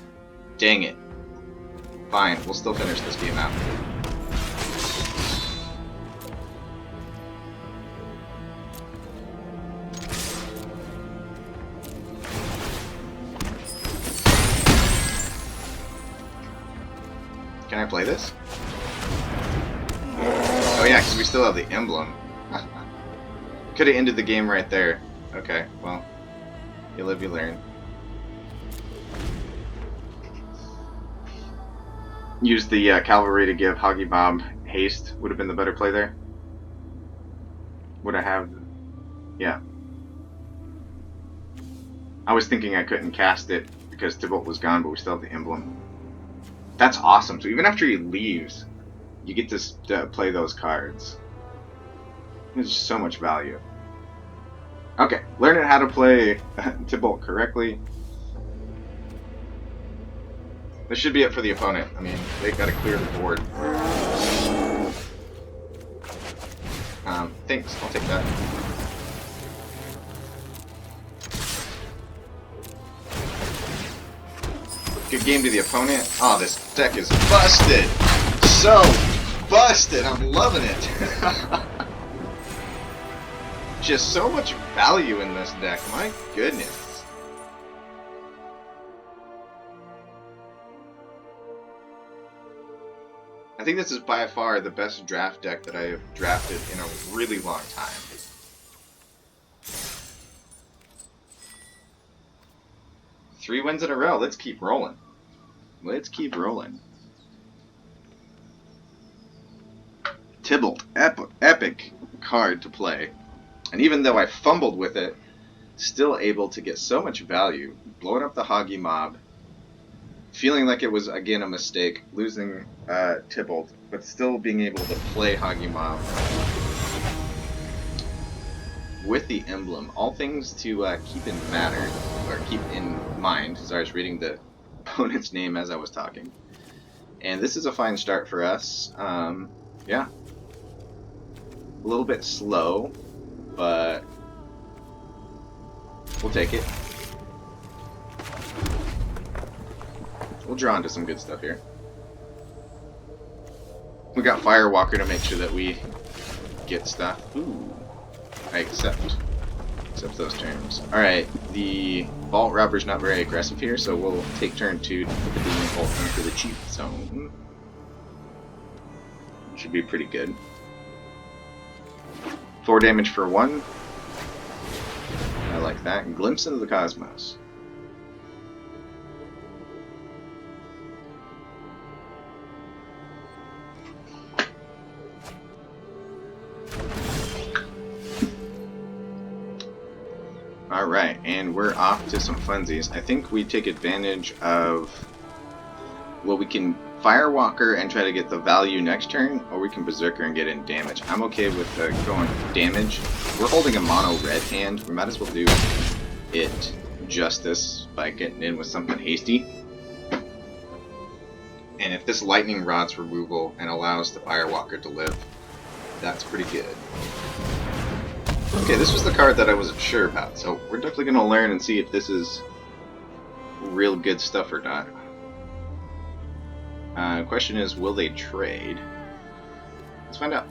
Dang it. Fine, we'll still finish this game out. Can I play this? Oh yeah, because we still have the emblem. Could have ended the game right there. Okay, well, you live, you learn. Use the cavalry to give Hagi Bob haste. Would have been the better play there. Would I have? Yeah. I was thinking I couldn't cast it because Tibalt was gone, but we still have the emblem. That's awesome. So even after he leaves, you get to play those cards. There's just so much value. Okay, learning how to play Tibalt correctly. This should be it for the opponent. I mean, they've got to clear the board. Thanks, I'll take that. Good game to the opponent. Oh, this deck is busted! So busted! I'm loving it! Just so much value in this deck, my goodness. I think this is by far the best draft deck that I have drafted in a really long time. Three wins in a row. Let's keep rolling. Let's keep rolling. Tibalt, epic card to play. And even though I fumbled with it, still able to get so much value. Blowing up the Hoggy mob. Feeling like it was, again, a mistake, losing Tibalt, but still being able to play Hoggy mob. With the emblem, all things to keep in mind. Sorry, I was reading the opponent's name as I was talking. And this is a fine start for us. Yeah. A little bit slow, but we'll take it. We'll draw into some good stuff here. We got Firewalker to make sure that we get stuff. Ooh, I accept those terms. Alright, the Vault Robber's not very aggressive here, so we'll take turn 2 to put the Demon Bolt into the cheat zone. Should be pretty good. 4 damage for 1. I like that. Glimpse into the Cosmos. Alright, and we're off to some funsies. I think we take advantage of... Well, we can Firewalker and try to get the value next turn, or we can Berserker and get in damage. I'm okay with going damage. We're holding a mono red hand. We might as well do it justice by getting in with something hasty. And if this Lightning Rod's removal and allows the Firewalker to live, that's pretty good. Okay, this was the card that I wasn't sure about, so we're definitely going to learn and see if this is real good stuff or not. Question is, will they trade? Let's find out.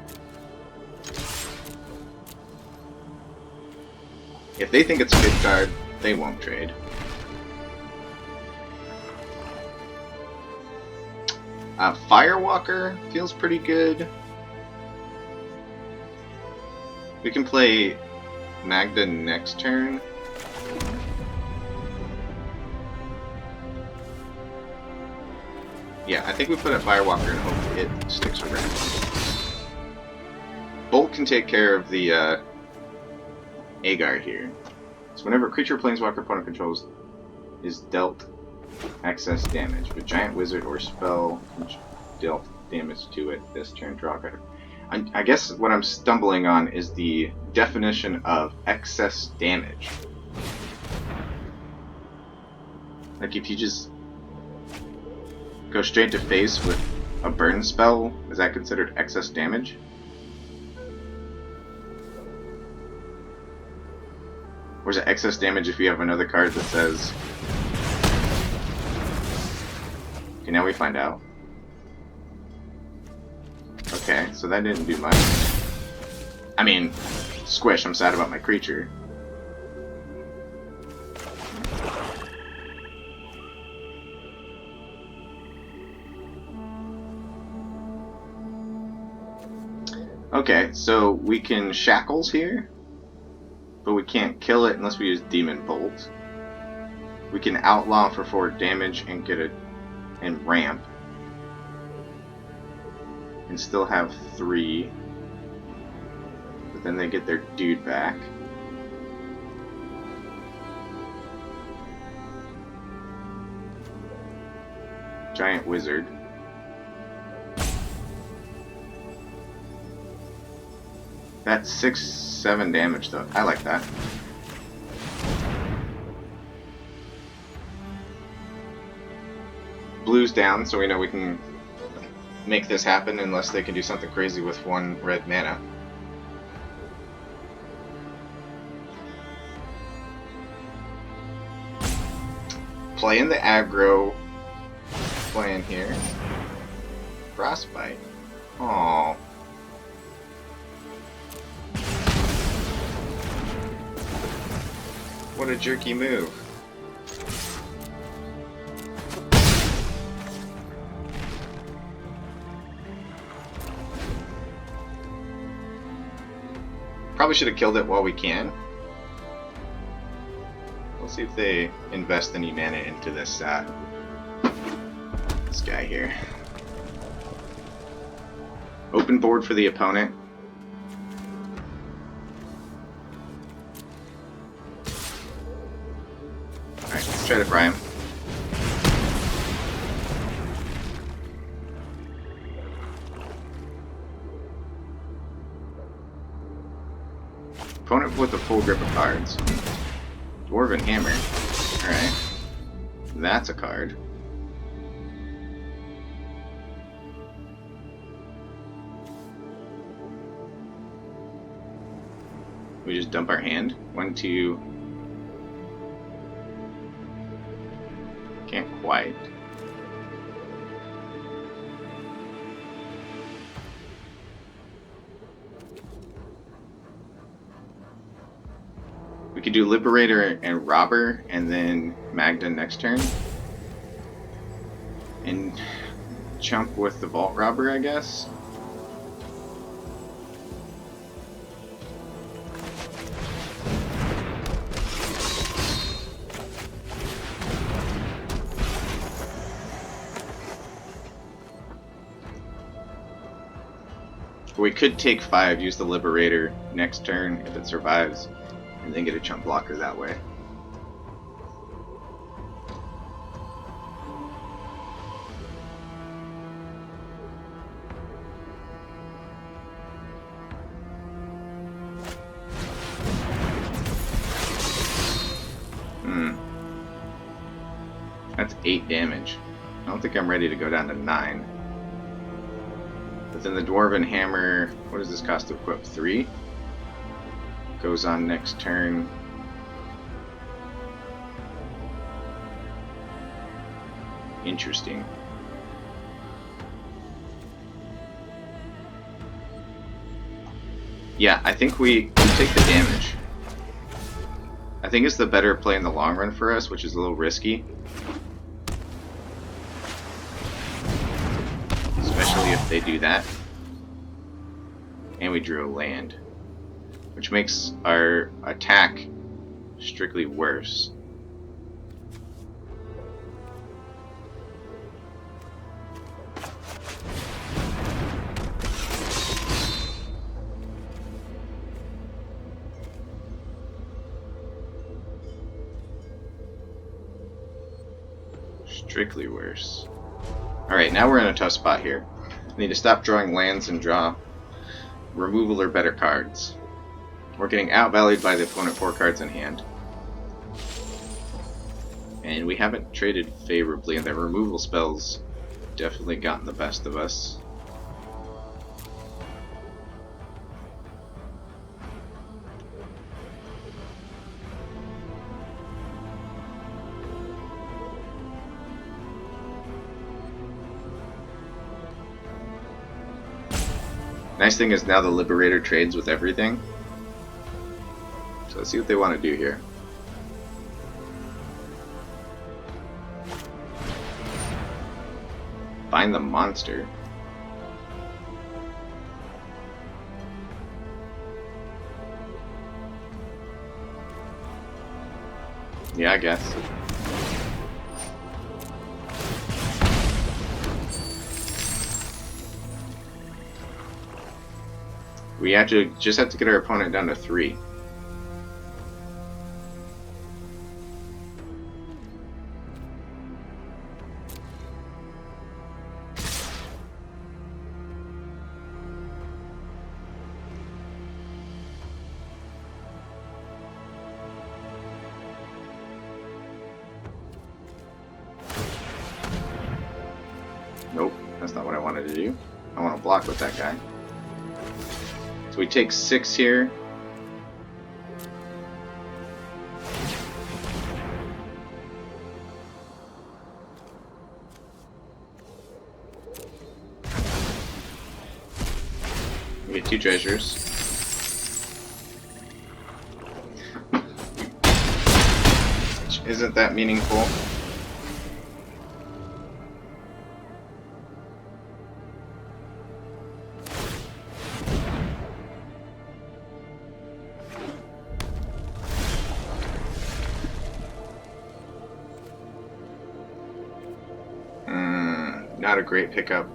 If they think it's a good card, they won't trade. Firewalker feels pretty good. We can play Magda next turn. Yeah, I think we put a Firewalker and hope it sticks around. Bolt can take care of the Agar here. So whenever a creature Planeswalker opponent controls is dealt excess damage, but Giant Wizard or spell dealt damage to it this turn, draw a card. I guess what I'm stumbling on is the definition of excess damage. Like if you just go straight to face with a burn spell, is that considered excess damage? Or is it excess damage if you have another card that says... Okay, now we find out. Okay, so that didn't do much. I mean, squish, I'm sad about my creature. Okay, so we can Shackles here, but we can't kill it unless we use Demon Bolt. We can Outlaw for 4 damage and get a... and ramp. And still have 3. But then they get their dude back. Giant Wizard. That's 6-7 damage though. I like that. Blue's down, so we know we can make this happen unless they can do something crazy with 1 red mana. Playing the aggro. Playing here. Frostbite. Aww. What a jerky move. probably should have killed it while we can. We'll see if they invest any mana into this guy here. Open board for the opponent. Alright, let's try to fry him. Opponent with a full grip of cards. Dwarven Hammer. Alright. That's a card. We just dump our hand. 1, 2. Can't quite. We could do Liberator and Robber, and then Magda next turn. And chump with the Vault Robber, I guess. We could take 5, use the Liberator next turn if it survives, and then get a chump blocker that way. That's 8 damage. I don't think I'm ready to go down to 9. But then the Dwarven Hammer, what does this cost to equip? 3? Goes on next turn. Interesting. Yeah, I think we take the damage. I think it's the better play in the long run for us, which is a little risky. Especially if they do that. And we drew a land, which makes our attack strictly worse. Strictly worse. Alright, now we're in a tough spot here. I need to stop drawing lands and draw removal or better cards. We're getting outvalued by the opponent 4 cards in hand. And we haven't traded favorably, and the removal spells definitely gotten the best of us. Nice thing is now the Liberator trades with everything. So let's see what they want to do here. Find the monster. Yeah, I guess. We actually just have to get our opponent down to 3. Nope, that's not what I wanted to do. I want to block with that guy. So we take 6 here. We get 2 treasures. Which isn't that meaningful. Not a great pickup.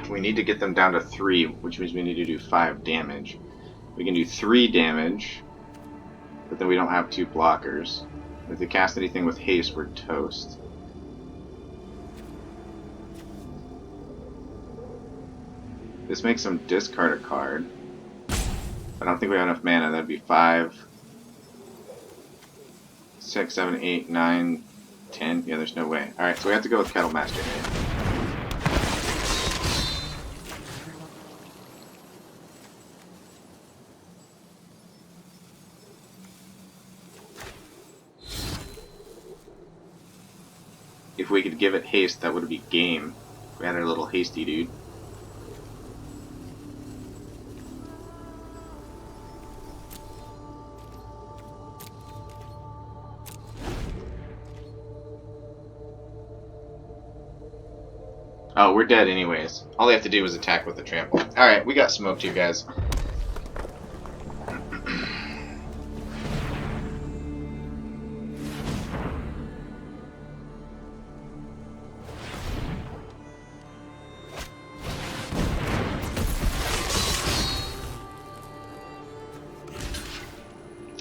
We need to get them down to 3, which means we need to do 5 damage. We can do 3 damage, but then we don't have 2 blockers. If they cast anything with haste, we're toast. This makes them discard a card. I don't think we have enough mana. That'd be 5, 6, 7, 8, 9, 10. Yeah, there's no way. Alright, so we have to go with Kettle Master here. If we could give it haste, that would be game. We had our little hasty dude. Oh, we're dead anyways. All they have to do is attack with the trample. Alright, we got smoked here, guys.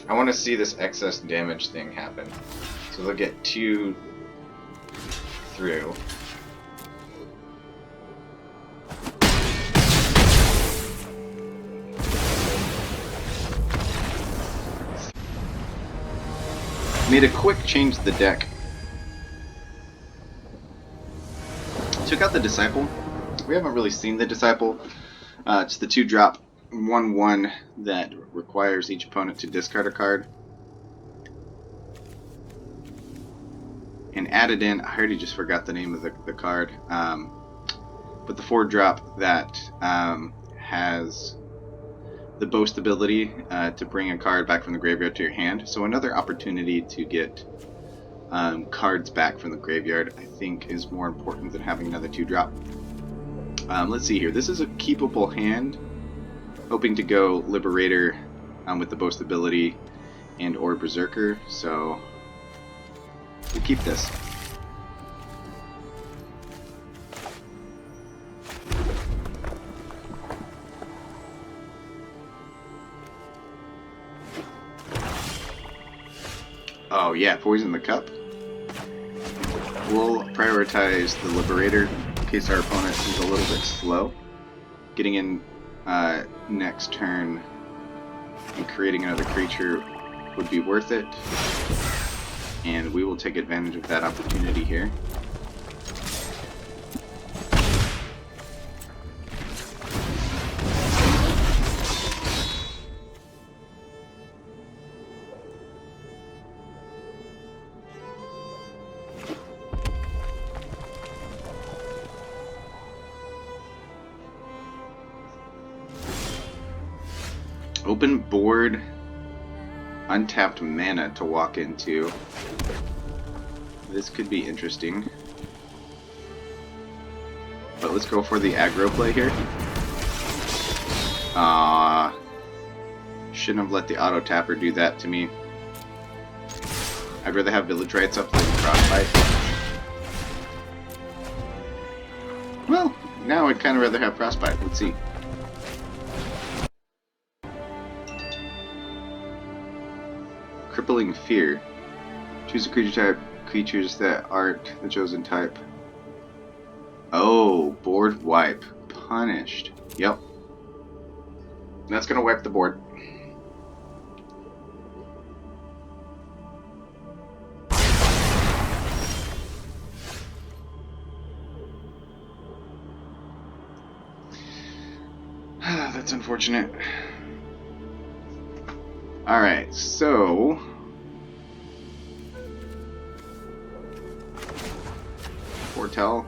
I want to see this excess damage thing happen. So they'll get 2 through. Made a quick change to the deck. Took out the Disciple. We haven't really seen the Disciple. It's the 2-drop 1/1 that requires each opponent to discard a card. And added in, I already just forgot the name of the card, but the 4-drop that has the boast ability to bring a card back from the graveyard to your hand. So another opportunity to get cards back from the graveyard, I think, is more important than having another 2-drop. Let's see here. This is a keepable hand. Hoping to go Liberator with the boast ability and or Berserker, so we'll keep this. Oh yeah, poison the cup. We'll prioritize the Liberator in case our opponent is a little bit slow. Getting in next turn and creating another creature would be worth it. And we will take advantage of that opportunity here. Open board, untapped mana to walk into. This could be interesting. But let's go for the aggro play here. Shouldn't have let the auto tapper do that to me. I'd rather have Village Rites up than Frostbite. Well, now I'd kind of rather have Frostbite. Let's see. Crippling Fear. Choose a creature type. Creatures that aren't the chosen type. Oh, board wipe. Punished. Yep. That's gonna wipe the board. That's unfortunate. Alright, so Foretell,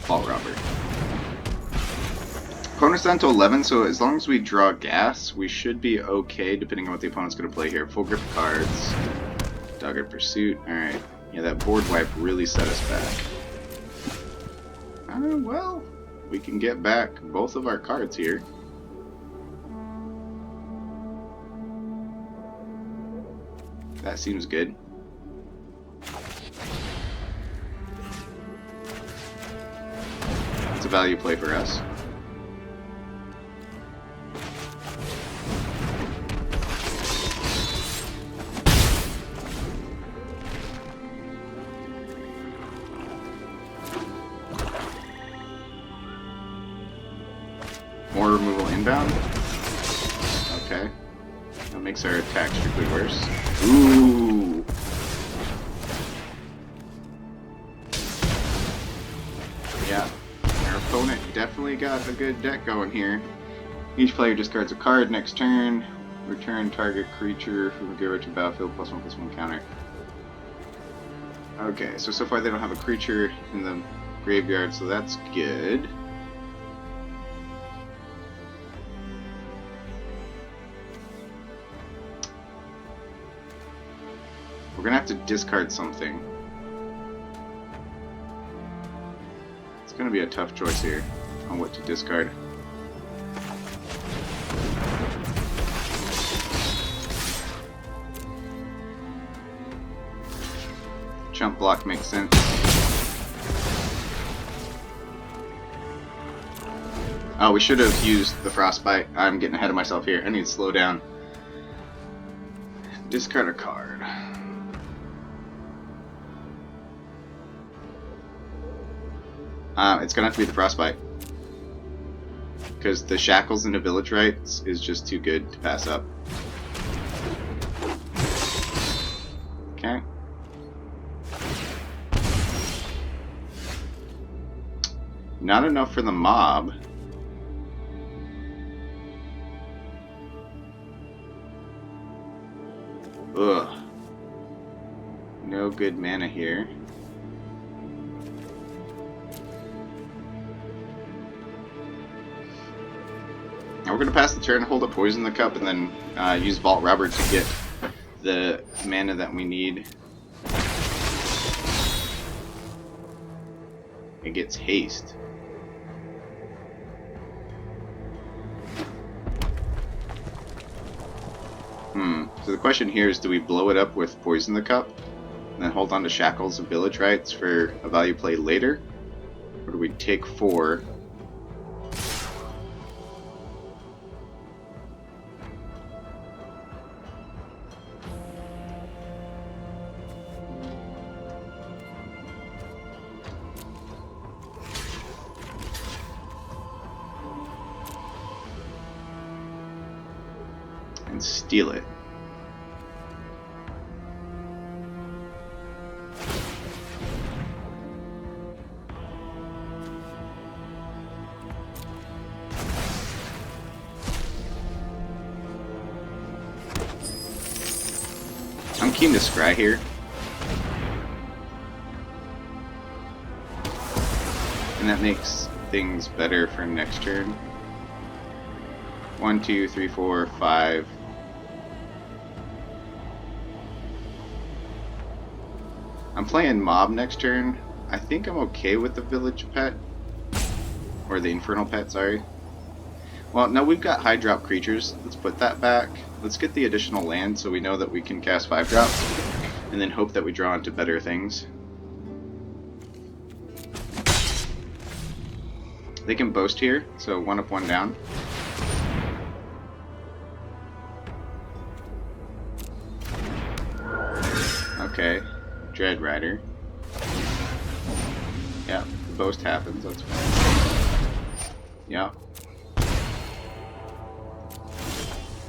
Vault Robber. Opponent's down to 11, so as long as we draw gas, we should be okay depending on what the opponent's going to play here. Full grip cards, Dogged Pursuit. Alright, yeah, that board wipe really set us back. Well, we can get back both of our cards here. That seems good. It's a value play for us. More removal inbound. Okay. That makes our attack strictly worse. Ooh! Yeah. Our opponent definitely got a good deck going here. Each player discards a card next turn. Return target creature from the graveyard to battlefield +1/+1 counter. Okay, so far they don't have a creature in the graveyard, so that's good. We're gonna have to discard something. It's gonna be a tough choice here on what to discard. Chump block makes sense. Oh, we should have used the frostbite. I'm getting ahead of myself here. I need to slow down. Discard a card. It's gonna have to be the frostbite. Because the shackles into village rights is just too good to pass up. Okay. Not enough for the mob. Ugh. No good mana here. Now we're going to pass the turn, hold up Poison the Cup, and then use Vault Robber to get the mana that we need. It gets haste. So the question here is, do we blow it up with Poison the Cup and then hold on to Shackles of Village Rights for a value play later? Or do we take 4? And steal it. I'm keen to scry here. And that makes things better for next turn. 1, 2, 3, 4, 5. I'm playing Mob next turn. I think I'm okay with the Village Pet. Or the Infernal Pet, sorry. Well, now we've got high drop creatures. Let's put that back. Let's get the additional land so we know that we can cast 5 drops. And then hope that we draw into better things. They can boast here, so 1 up, 1 down. Okay. Dread Rider. Yeah, the boast happens, that's fine. Yeah.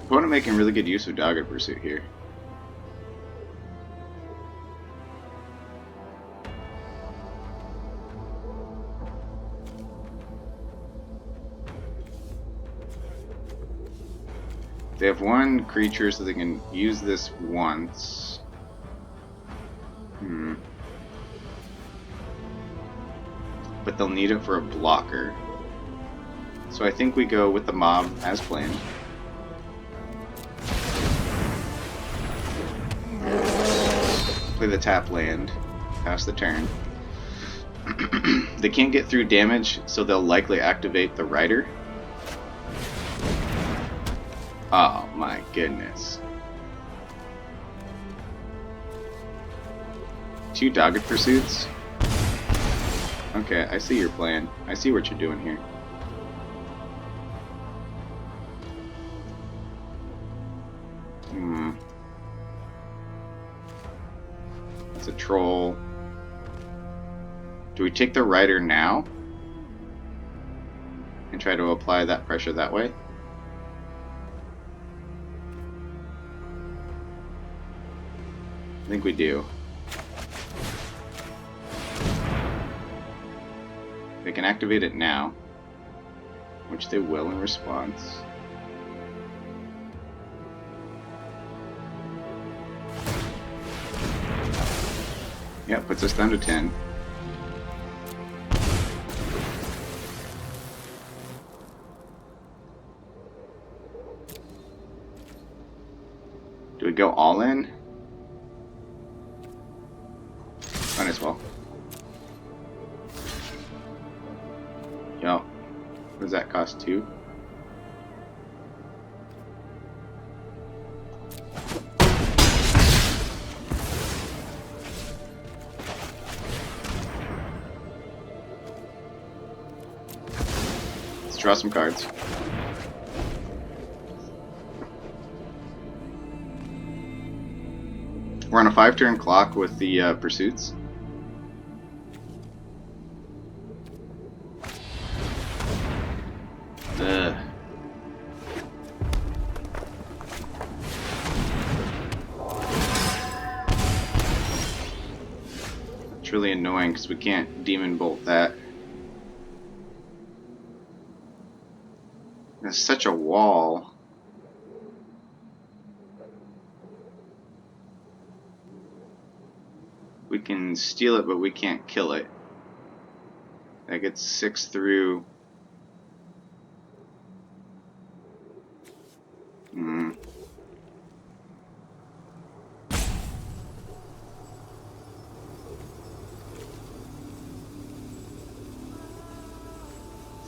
Opponent making really good use of Dogged Pursuit here. They have 1 creature, so they can use this once. But they'll need it for a blocker. So I think we go with the mob as planned. Play the tap land, pass the turn. They can't get through damage, so they'll likely activate the Rider. Oh my goodness. 2 dogged pursuits? Okay, I see your plan. I see what you're doing here. That's a troll. Do we take the rider now? And try to apply that pressure that way? I think we do. They can activate it now, which they will in response. Yeah, puts us down to 10. Do we go all in? Might as well. Yo, what does that cost? 2? Let's draw some cards. We're on a 5-turn clock with the pursuits. It's really annoying because we can't demon bolt that. There's such a wall. We can steal it, but we can't kill it. That gets 6 through.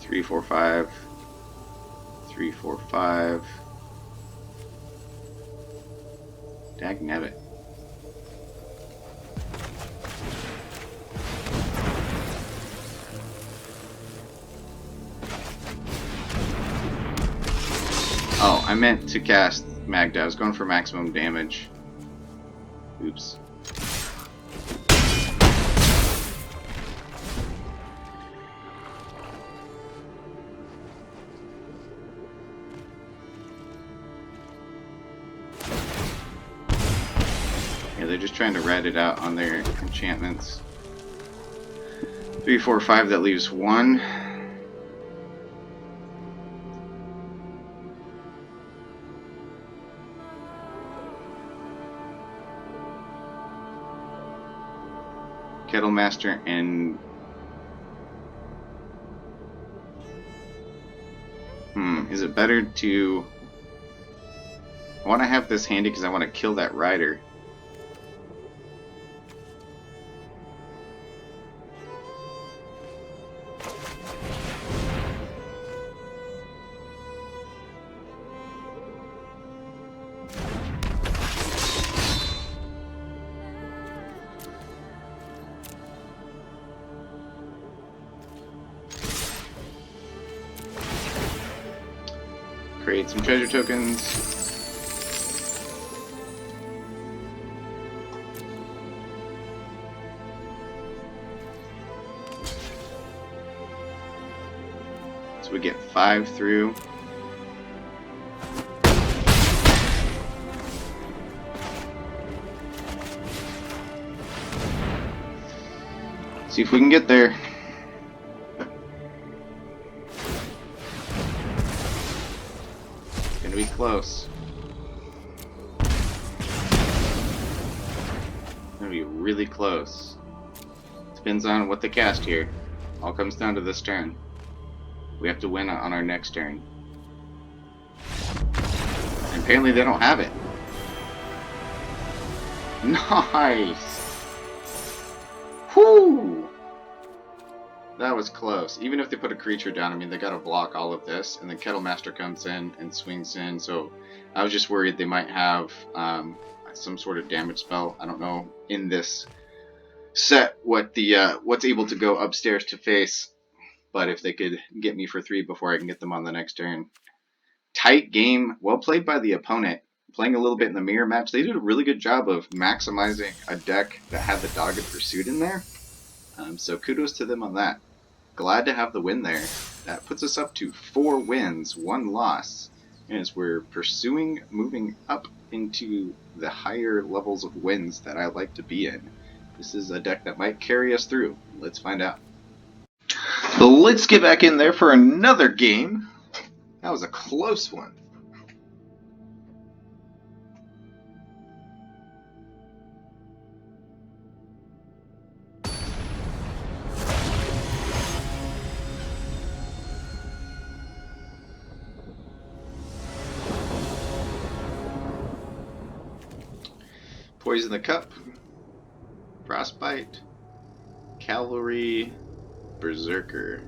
3, 4, 5. 3, 4, 5. Dagnabbit. Oh, I meant to cast Magda. I was going for maximum damage. Oops. Yeah, they're just trying to rat it out on their enchantments. 3, 4, 5, that leaves 1. Kettle Master and is it better to... I want to have this handy because I want to kill that rider. Create some treasure tokens. So we get 5 through. See if we can get there. Be close. Gonna be really close. Depends on what they cast here. All comes down to this turn. We have to win on our next turn. And apparently they don't have it. Nice! Whoo! That was close. Even if they put a creature down, I mean, they gotta block all of this, and then Kettle Master comes in and swings in, so I was just worried they might have some sort of damage spell, I don't know, in this set what the what's able to go upstairs to face. But if they could get me for 3 before I can get them on the next turn. Tight game, well played by the opponent. Playing a little bit in the mirror match, they did a really good job of maximizing a deck that had the Dogged Pursuit in there. So kudos to them on that. Glad to have the win there. That puts us up to 4 wins, 1 loss. As we're pursuing, moving up into the higher levels of wins that I like to be in. This is a deck that might carry us through. Let's find out. Let's get back in there for another game. That was a close one. Poison the Cup, Frostbite, Cavalry, Berserker.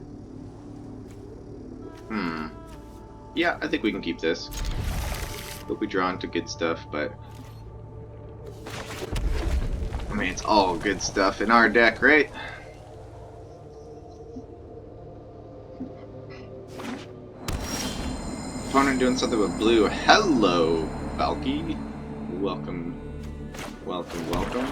Yeah, I think we can keep this. Hope we draw into good stuff, but I mean, it's all good stuff in our deck, right? Opponent doing something with blue. Hello, Valky. Welcome. Welcome, welcome.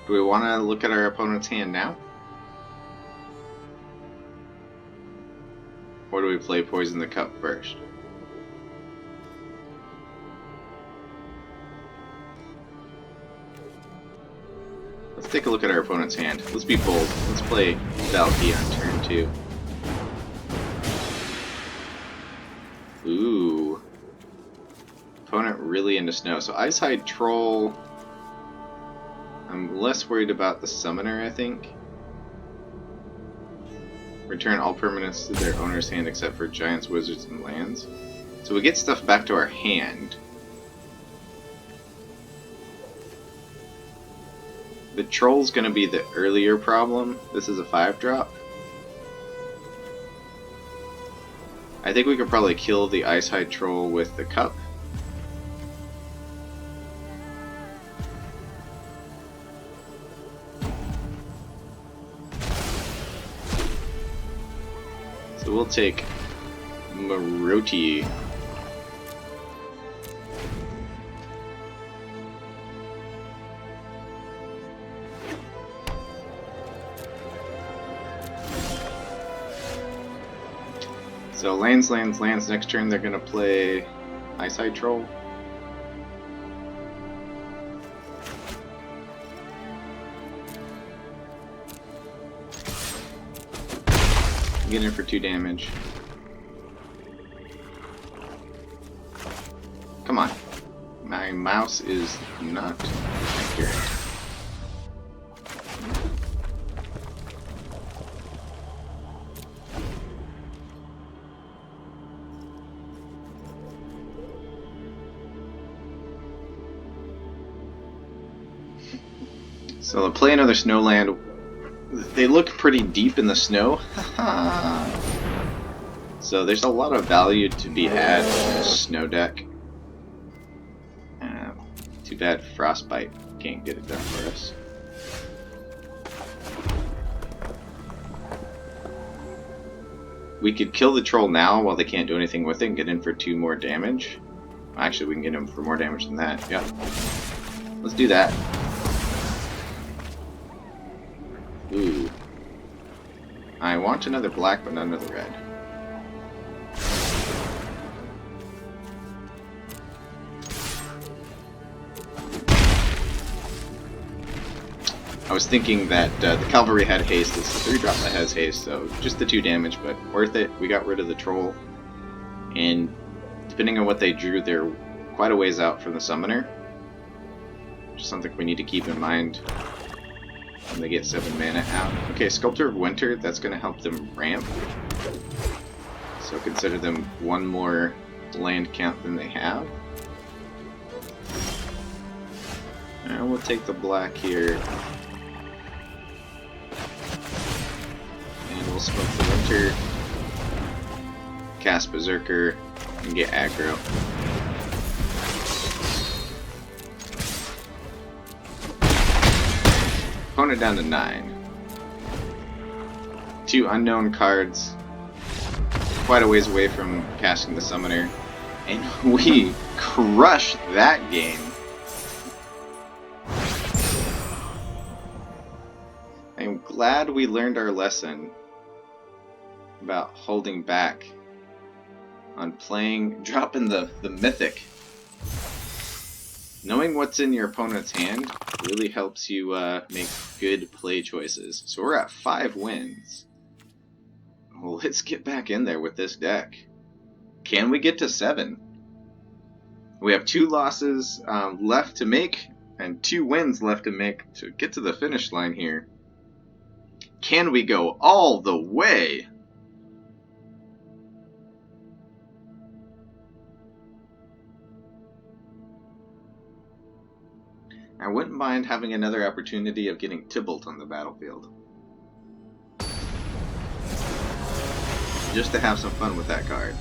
Do we want to look at our opponent's hand now? Or do we play Poison the Cup first? Let's take a look at our opponent's hand. Let's be bold. Let's play Valky on turn 2. Ooh. Opponent really into snow. So Icehide Troll. I'm less worried about the summoner, I think. Return all permanents to their owner's hand except for giants, wizards, and lands. So we get stuff back to our hand. The troll's gonna be the earlier problem. This is a 5-drop. I think we could probably kill the Icehide Troll with the cup. So we'll take Maroti. So lands, lands, lands. Next turn they're gonna play Icehide Troll. Get in for 2 damage. Come on. My mouse is not accurate. So they'll play another Snowland. They look pretty deep in the snow. So there's a lot of value to be had in this snow deck. Too bad Frostbite can't get it done for us. We could kill the troll now while they can't do anything with it and get in for 2 more damage. Actually, we can get him for more damage than that. Yeah. Let's do that. Ooh. I want another black, but not another red. I was thinking that the cavalry had haste. It's the 3-drop that has haste, so just the 2 damage, but worth it. We got rid of the troll, and depending on what they drew, they're quite a ways out from the summoner. Just something we need to keep in mind when they get 7 mana out. Okay, Sculptor of Winter, that's going to help them ramp. So consider them 1 more land count than they have. And we'll take the black here. And we'll smoke the Winter, cast Berserker, and get aggro. Opponent down to 9. 2 unknown cards. Quite a ways away from casting the Summoner. And we crush that game. I'm glad we learned our lesson about holding back on dropping the mythic. Knowing what's in your opponent's hand really helps you make good play choices. So we're at 5 wins. Well, let's get back in there with this deck. Can we get to 7? We have 2 losses left to make and 2 wins left to make to get to the finish line here. Can we go all the way? I wouldn't mind having another opportunity of getting Tibalt on the battlefield. Just to have some fun with that card.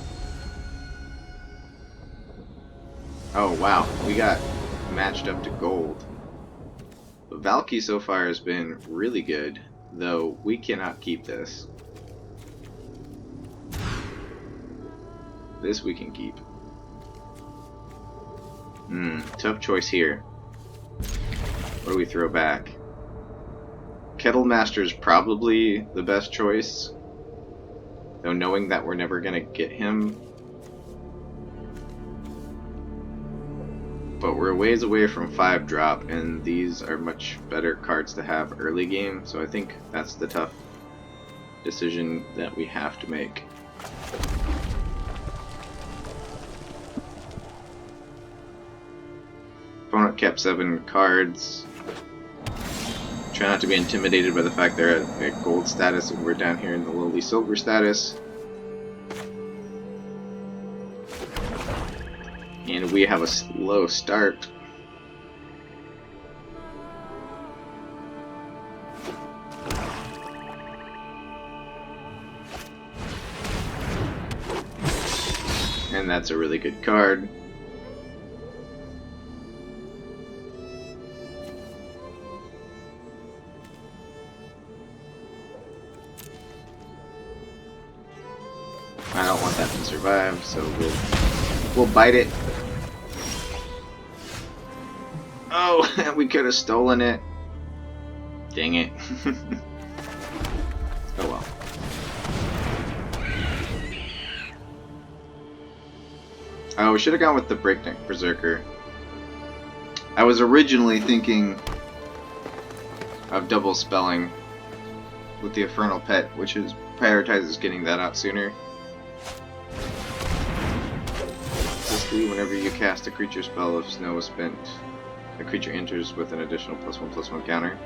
Oh wow, we got matched up to gold. But Valky so far has been really good, though we cannot keep this. This we can keep. Tough choice here. What do we throw back? Kettle Master is probably the best choice, though knowing that we're never gonna get him. But we're a ways away from 5 drop, and these are much better cards to have early game, so I think that's the tough decision that we have to make. Opponent kept 7 cards. Try not to be intimidated by the fact they're at gold status and we're down here in the lowly silver status. And we have a slow start. And that's a really good card. I don't want that to survive, so we'll bite it. Oh, we could have stolen it. Dang it. Oh well. Oh, we should have gone with the Breakneck Berserker. I was originally thinking of double spelling with the Infernal Pet, which prioritizes getting that out sooner. Basically, whenever you cast a creature spell, if snow is spent, the creature enters with an additional +1/+1 counter.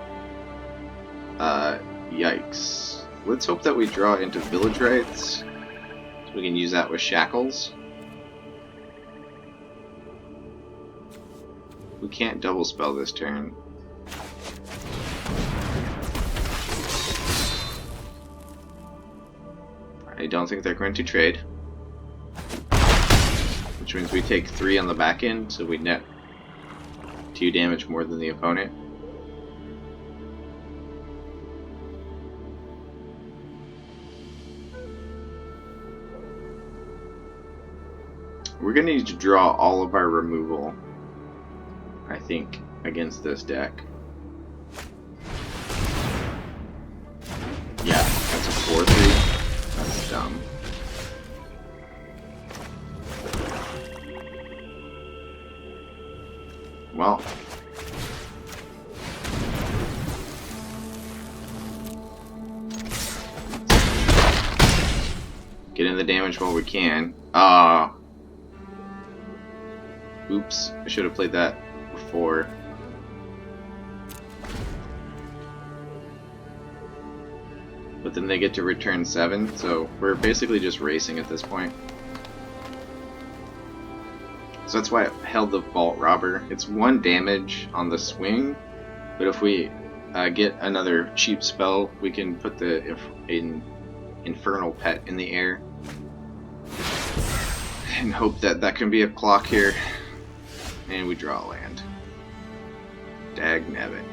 Yikes. Let's hope that we draw into Village Rites, so we can use that with Shackles. We can't double spell this turn. I don't think they're going to trade. Which means we take 3 on the back end, so we net 2 damage more than the opponent. We're going to need to draw all of our removal, I think, against this deck. Yeah, that's a 4/3. That's dumb. Well, get in the damage while we can. Oops, I should have played that before. But then they get to return 7, so we're basically just racing at this point. So that's why I held the Vault Robber. It's 1 damage on the swing, but if we get another cheap spell, we can put the Infernal Pet in the air and hope that that can be a clock here. And we draw a land. Dag nabbit.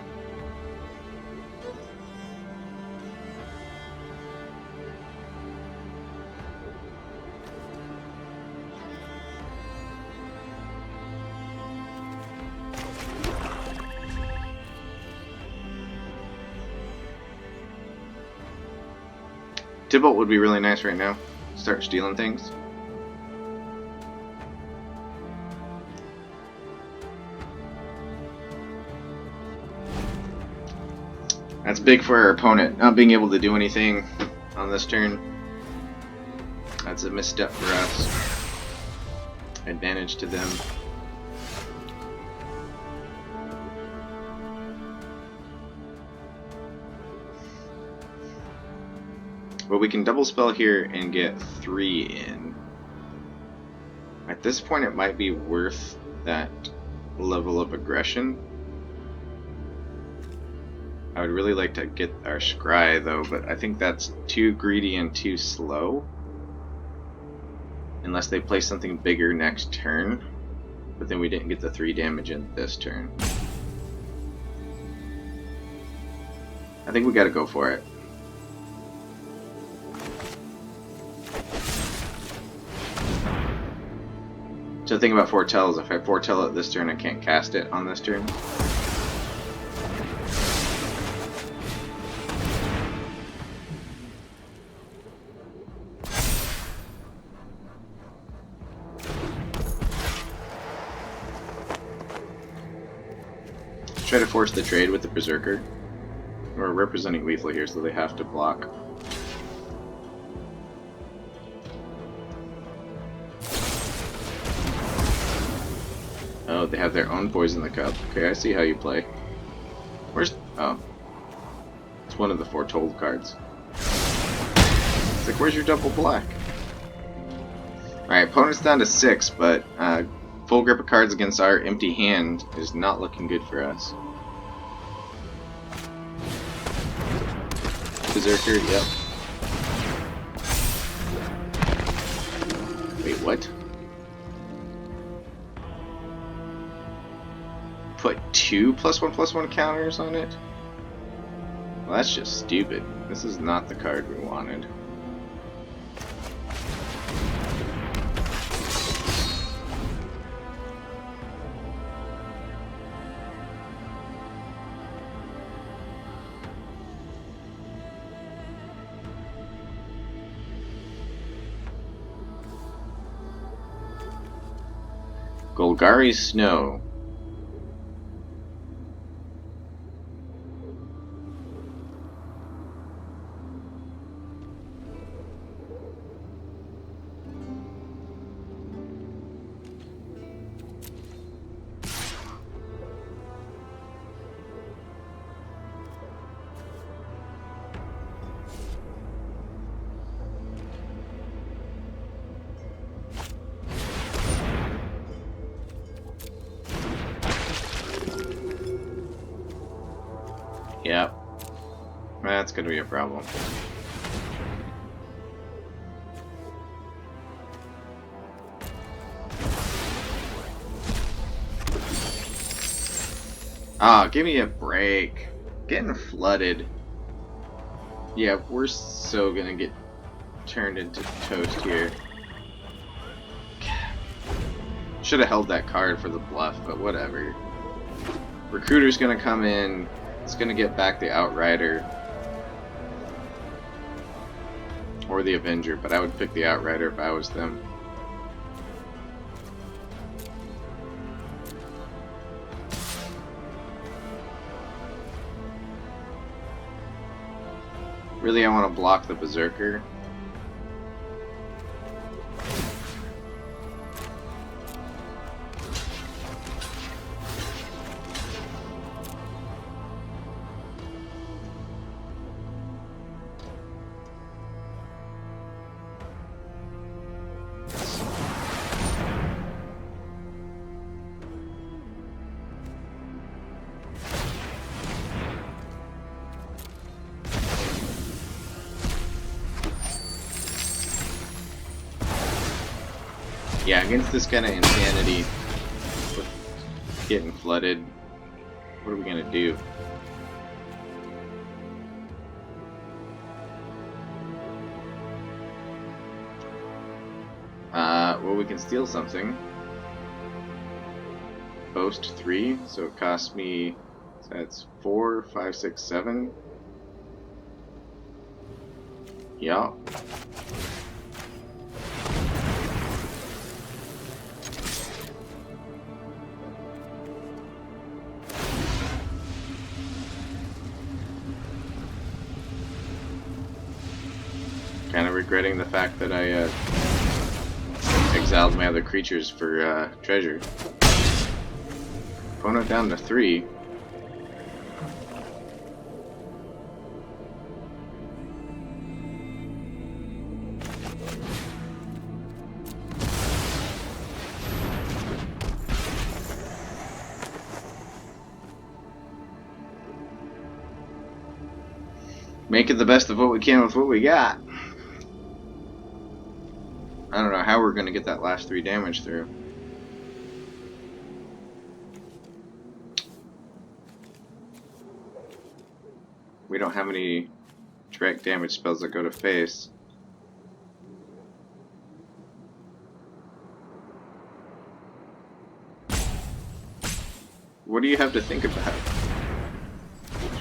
Tibalt would be really nice right now. Start stealing things. That's big for our opponent, not being able to do anything on this turn. That's a misstep for us. Advantage to them. But we can double spell here and get 3 in. At this point it might be worth that level of aggression. I would really like to get our Scry though, but I think that's too greedy and too slow. Unless they play something bigger next turn. But then we didn't get the 3 damage in this turn. I think we gotta go for it. So the thing about foretell is if I foretell it this turn, I can't cast it on this turn. Try to force the trade with the Berserker. We're representing lethal here, so they have to block. Oh, they have their own poison the cup. Okay, I see how you play. Where's... oh. It's one of the foretold cards. It's like, where's your double black? Alright, opponent's down to 6, but full grip of cards against our empty hand is not looking good for us. Berserker, yep. Wait, what? Put 2 +1/+1 counters on it? Well, that's just stupid. This is not the card we wanted. Golgari Snow. Yep. That's gonna be a problem. Ah, give me a break. Getting flooded. Yeah, we're so gonna get turned into toast here. Should have held that card for the bluff, but whatever. Recruiter's gonna come in. It's gonna get back the Outrider. Or the Avenger, but I would pick the Outrider if I was them. Really, I want to block the Berserker. Yeah, against this kind of insanity, with getting flooded, what are we gonna do? Well, we can steal something. Boast 3, so it costs me, so that's 4, 5, 6, 7. Yeah. Kind of regretting the fact that I exiled my other creatures for treasure. Opponent down to 3. Making the best of what we can with what we got. I don't know how we're going to get that last 3 damage through. We don't have any direct damage spells that go to face. What do you have to think about?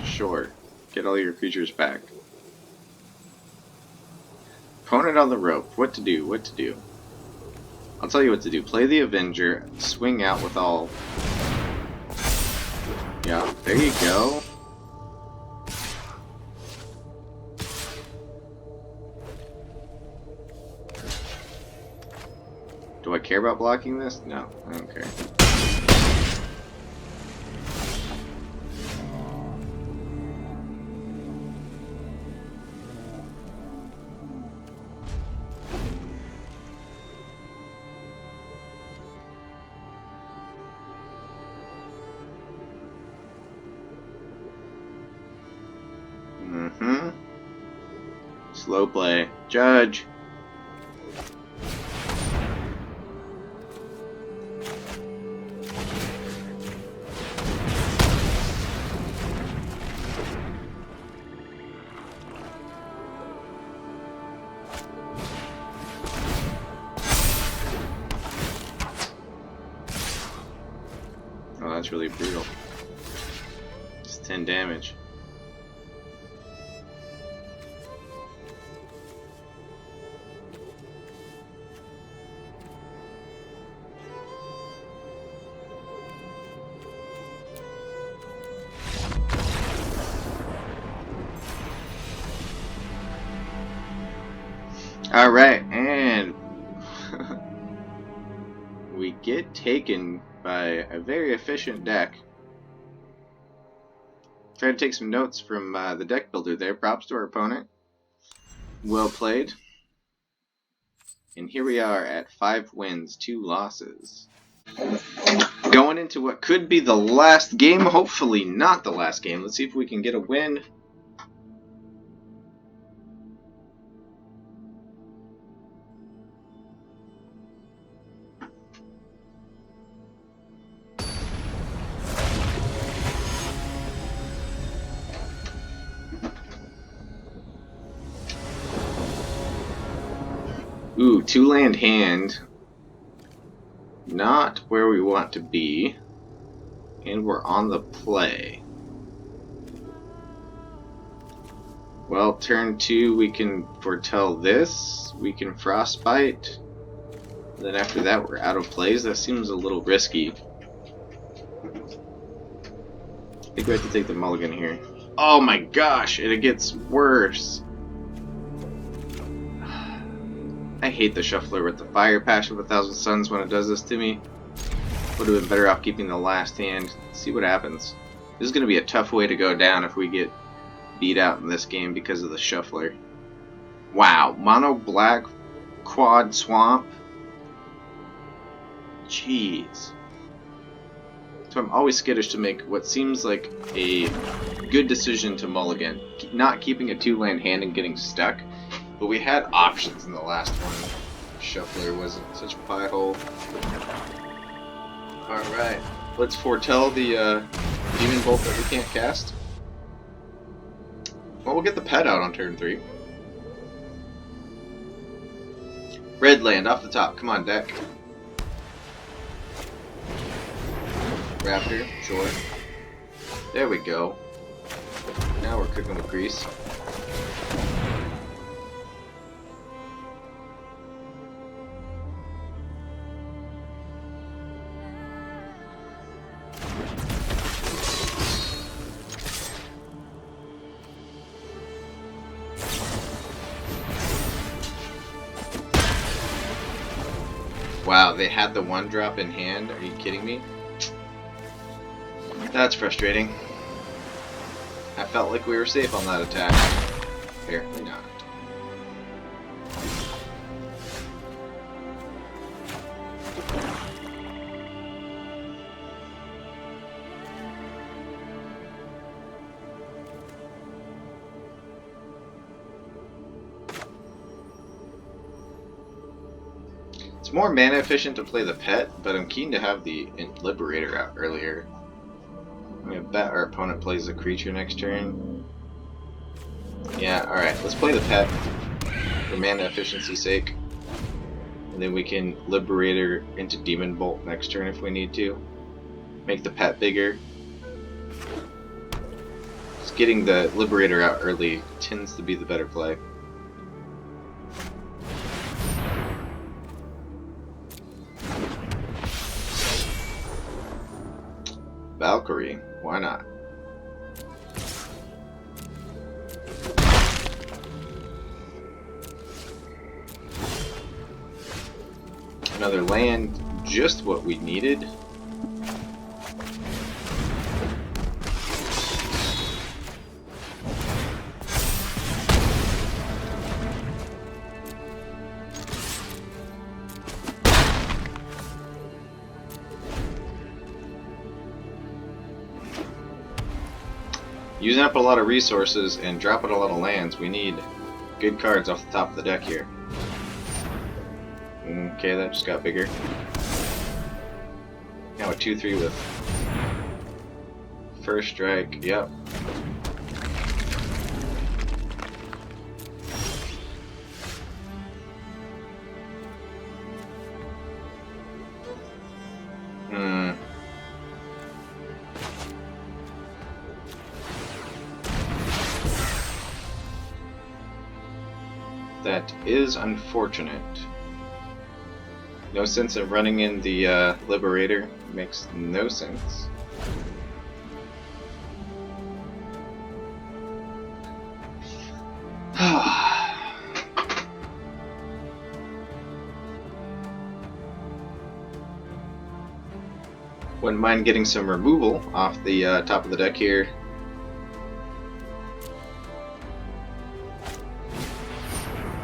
Sure. Get all your creatures back. Opponent on the rope. What to do? What to do? I'll tell you what to do. Play the Avenger. Swing out with all... Yeah, there you go. Do I care about blocking this? No, I don't care. Slow play. Judge! Oh, that's really brutal. It's 10 damage. Alright, and we get taken by a very efficient deck. Try to take some notes from the deck builder there. Props to our opponent. Well played. And here we are at 5 wins, 2 losses. Going into what could be the last game, hopefully not the last game. Let's see if we can get a win. Ooh, 2-land hand. Not where we want to be. And we're on the play. Well, turn 2 we can foretell this. We can frostbite. Then after that we're out of plays. That seems a little risky. I think we have to take the mulligan here. Oh my gosh, and it gets worse. I hate the shuffler with the fire passion of 1,000 suns when it does this to me. Would have been better off keeping the last hand. See what happens. This is going to be a tough way to go down if we get beat out in this game because of the shuffler. Wow, mono black quad swamp. Jeez. So I'm always skittish to make what seems like a good decision to mulligan. Not keeping a 2-land hand and getting stuck. But we had options in the last one. Shuffler wasn't such a pie hole. Alright, let's foretell the Demon Bolt that we can't cast. Well, we'll get the pet out on turn 3. Red land off the top. Come on, deck. Raptor, sure. There we go. Now we're cooking with grease. Wow, they had the 1-drop in hand? Are you kidding me? That's frustrating. I felt like we were safe on that attack. Apparently not. It's more mana efficient to play the pet, but I'm keen to have the Liberator out earlier. I'm gonna bet our opponent plays the creature next turn. Yeah, alright, let's play the pet for mana efficiency's sake. And then we can Liberator into Demon Bolt next turn if we need to. Make the pet bigger. Just getting the Liberator out early tends to be the better play. Valkyrie, why not? Another land, just what we needed. Using up a lot of resources and dropping a lot of lands, we need good cards off the top of the deck here. Okay, that just got bigger. Now a 2-3 with first strike, yep. That is unfortunate. No sense in running in the Liberator. Makes no sense. Wouldn't mind getting some removal off the top of the deck here.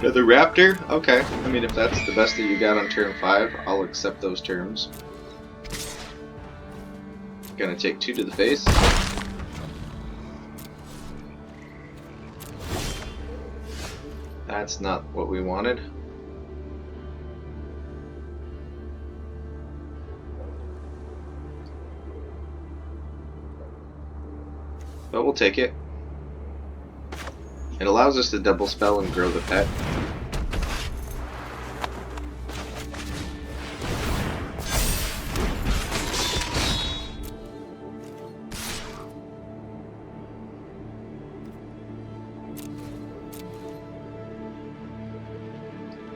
The Raptor? Okay. I mean, if that's the best that you got on turn 5, I'll accept those terms. Gonna take 2 to the face. That's not what we wanted. But we'll take it. It allows us to double spell and grow the pet.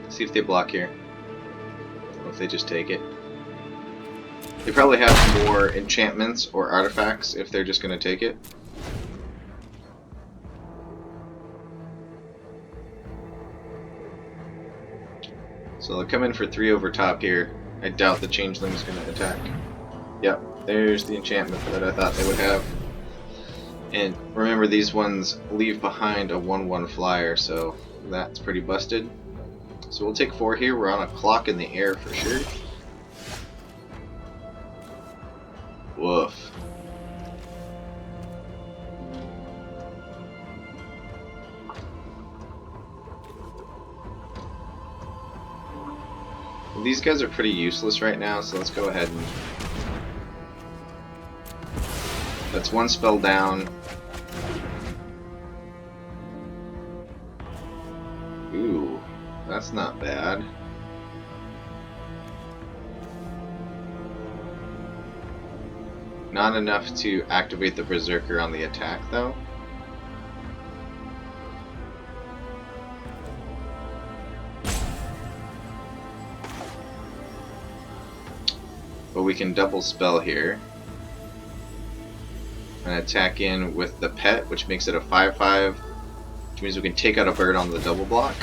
See if they block here. Or if they just take it. They probably have more enchantments or artifacts if they're just going to take it. So they'll come in for 3 over top here. I doubt the Changeling's going to attack. Yep, there's the enchantment that I thought they would have. And remember, these ones leave behind a 1/1 flyer, so that's pretty busted. So we'll take 4 here. We're on a clock in the air for sure. Woof. These guys are pretty useless right now, so let's go ahead and... That's 1 spell down. Ooh, that's not bad. Not enough to activate the Berserker on the attack, though. But we can double spell here. And attack in with the pet, which makes it a 5/5. Which means we can take out a bird on the double block.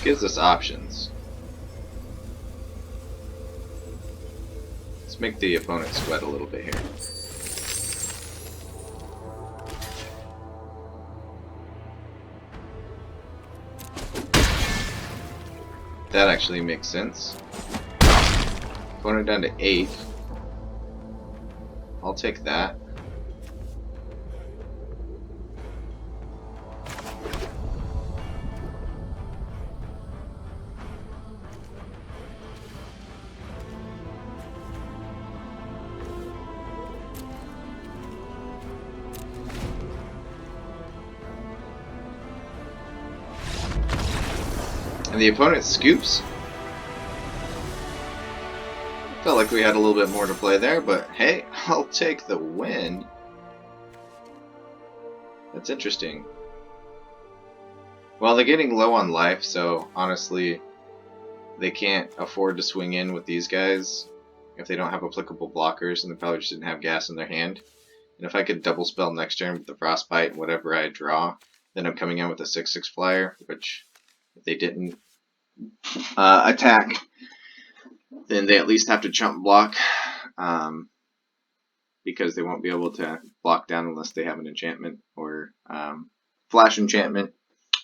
Gives us options. Let's make the opponent sweat a little bit here. That actually makes sense. Opponent down to 8. I'll take that. And the opponent scoops. Felt like we had a little bit more to play there, but hey, I'll take the win. That's interesting. Well, they're getting low on life, so honestly, they can't afford to swing in with these guys if they don't have applicable blockers, and they probably just didn't have gas in their hand. And if I could double spell next turn with the Frostbite and whatever I draw, then I'm coming in with a 6/6 flyer, which if they didn't attack, then they at least have to chump block, because they won't be able to block down unless they have an enchantment or flash enchantment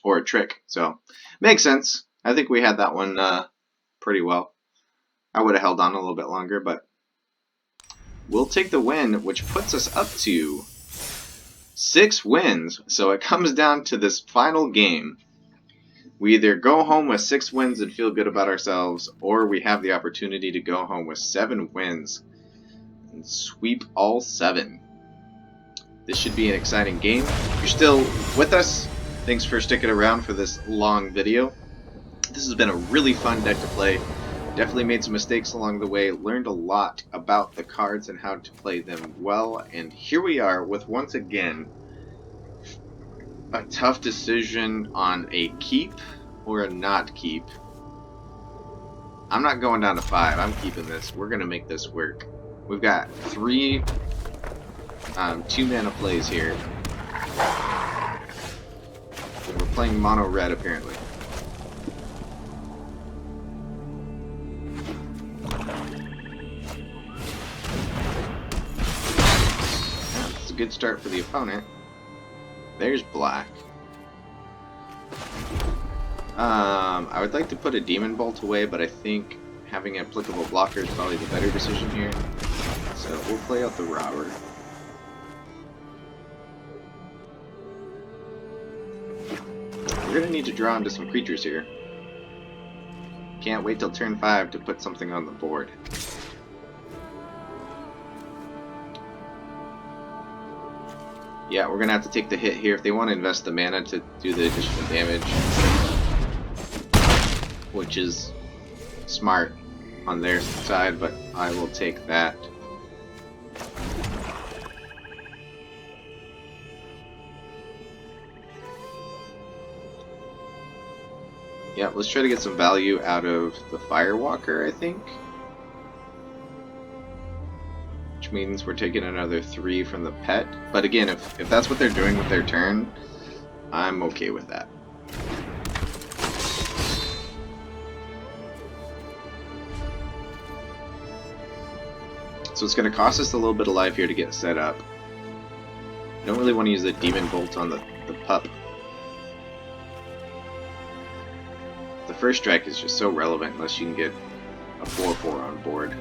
or a trick. So makes sense. I think we had that one pretty well. I would have held on a little bit longer, but we'll take the win, which puts us up to 6 wins. So it comes down to this final game. We either go home with 6 wins and feel good about ourselves, or we have the opportunity to go home with 7 wins and sweep all 7. This should be an exciting game. If you're still with us, thanks for sticking around for this long video. This has been a really fun deck to play. Definitely made some mistakes along the way, learned a lot about the cards and how to play them well, and here we are with, once again, a tough decision on a keep or a not keep. I'm not going down to 5. I'm keeping this. We're going to make this work. We've got 3 2-mana plays here. And we're playing mono red apparently. That's a good start for the opponent. There's black. I would like to put a Demon Bolt away, but I think having an applicable blocker is probably the better decision here. So we'll play out the robber. We're going to need to draw into some creatures here. Can't wait till turn 5 to put something on the board. Yeah, we're going to have to take the hit here if they want to invest the mana to do the additional damage, which is smart on their side, but I will take that. Yeah, let's try to get some value out of the Firewalker, I think. Which means we're taking another 3 from the pet. But again, if that's what they're doing with their turn, I'm okay with that. So it's going to cost us a little bit of life here to get set up. I don't really want to use the Demon Bolt on the pup. The first strike is just so relevant unless you can get a 4/4 on board.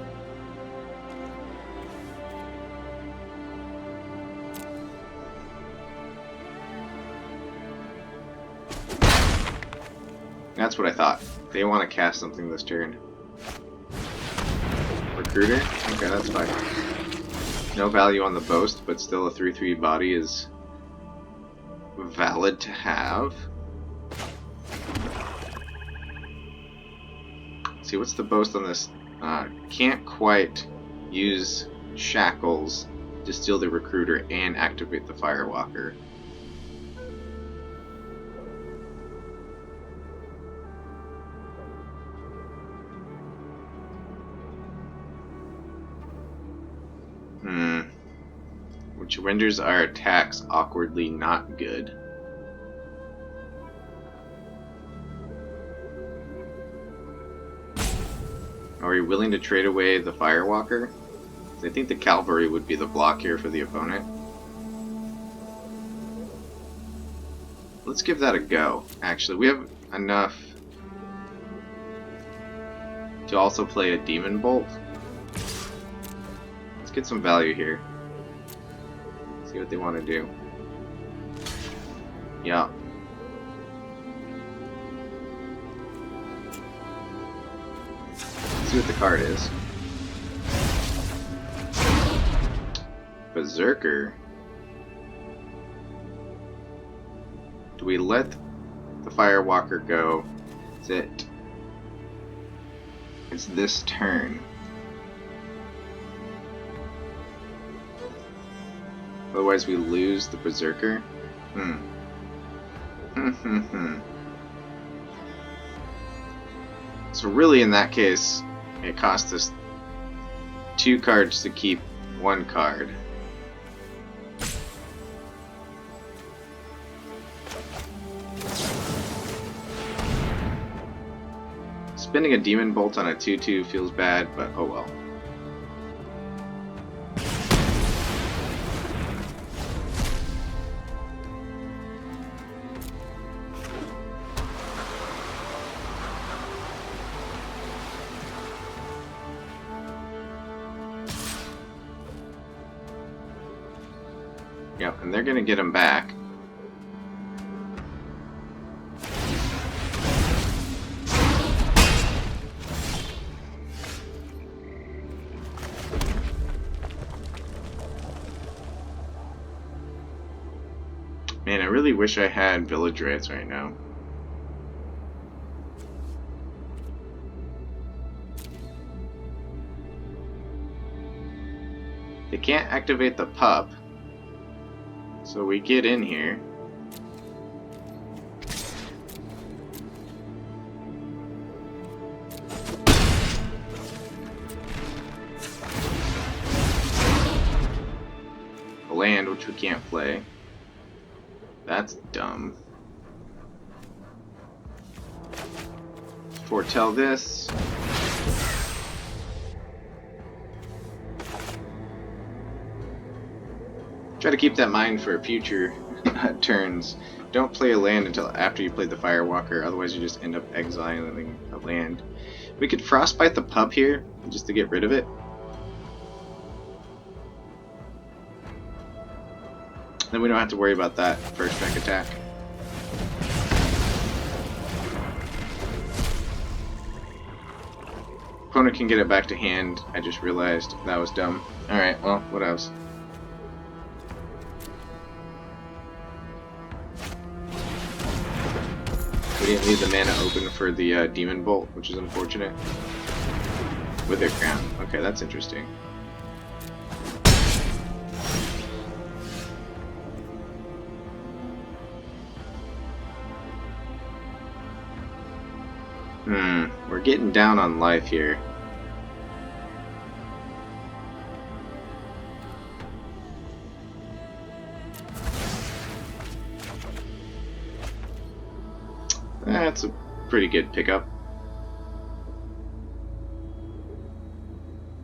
That's what I thought. They want to cast something this turn. Recruiter? Okay, that's fine. No value on the boast, but still a 3/3 body is valid to have. Let's see, what's the boast on this? Can't quite use shackles to steal the recruiter and activate the Firewalker. Which renders our attacks awkwardly not good. Are you willing to trade away the Firewalker? I think the Cavalry would be the block here for the opponent. Let's give that a go. Actually, we have enough to also play a Demon Bolt. Let's get some value here. See what they want to do. Yeah. Let's see what the card is. Berserker. Do we let the Firewalker go? Is it? It's this turn. Otherwise we lose the Berserker? So really in that case, it cost us 2 cards to keep 1 card. Spending a Demon Bolt on a 2/2 feels bad, but oh well. Yep, and they're gonna get him back. Man, I really wish I had village raids right now. They can't activate the pup. So we get in here. A land which we can't play. That's dumb. Foretell this. Try to keep that in mind for future turns. Don't play a land until after you play the Firewalker, otherwise you just end up exiling a land. We could Frostbite the pup here, just to get rid of it. Then we don't have to worry about that first strike attack. Opponent can get it back to hand. I just realized that was dumb. Alright, well, what else? We didn't leave the mana open for the Demon Bolt, which is unfortunate. With their crown. Okay, that's interesting. We're getting down on life here. That's a pretty good pickup.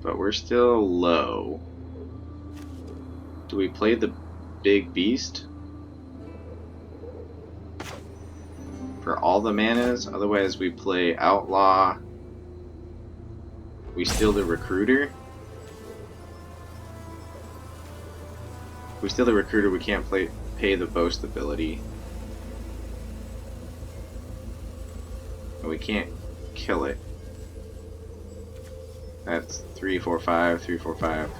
But we're still low. Do we play the big beast? For all the manas, otherwise we play Outlaw. We steal the Recruiter. If we steal the Recruiter, we can't pay the Boast ability. And we can't kill it. That's 3, 4, 5, 3, 4, 5.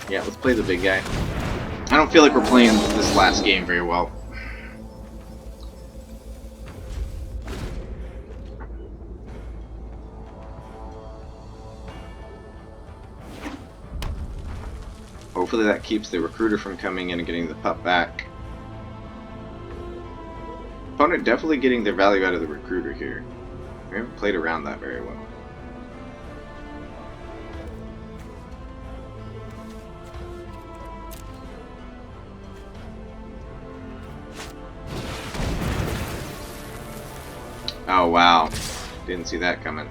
Yeah, let's play the big guy. I don't feel like we're playing this last game very well. Hopefully that keeps the Recruiter from coming in and getting the pup back. Opponent definitely getting their value out of the Recruiter here. We haven't played around that very well. Oh wow, didn't see that coming.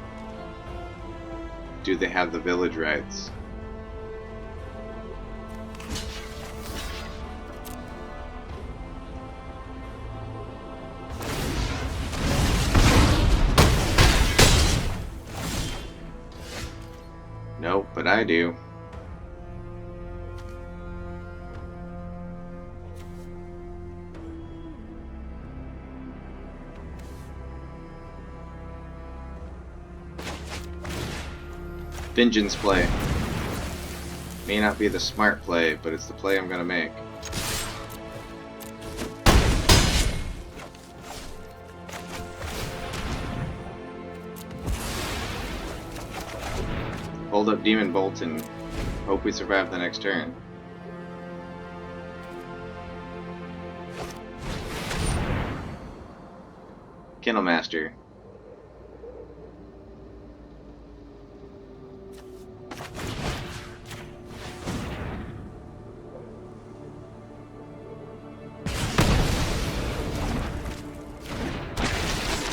Do they have the village rights? Nope, but I do. Vengeance play. May not be the smart play, but it's the play I'm gonna make. Hold up Demon Bolt and hope we survive the next turn. Kennelmaster.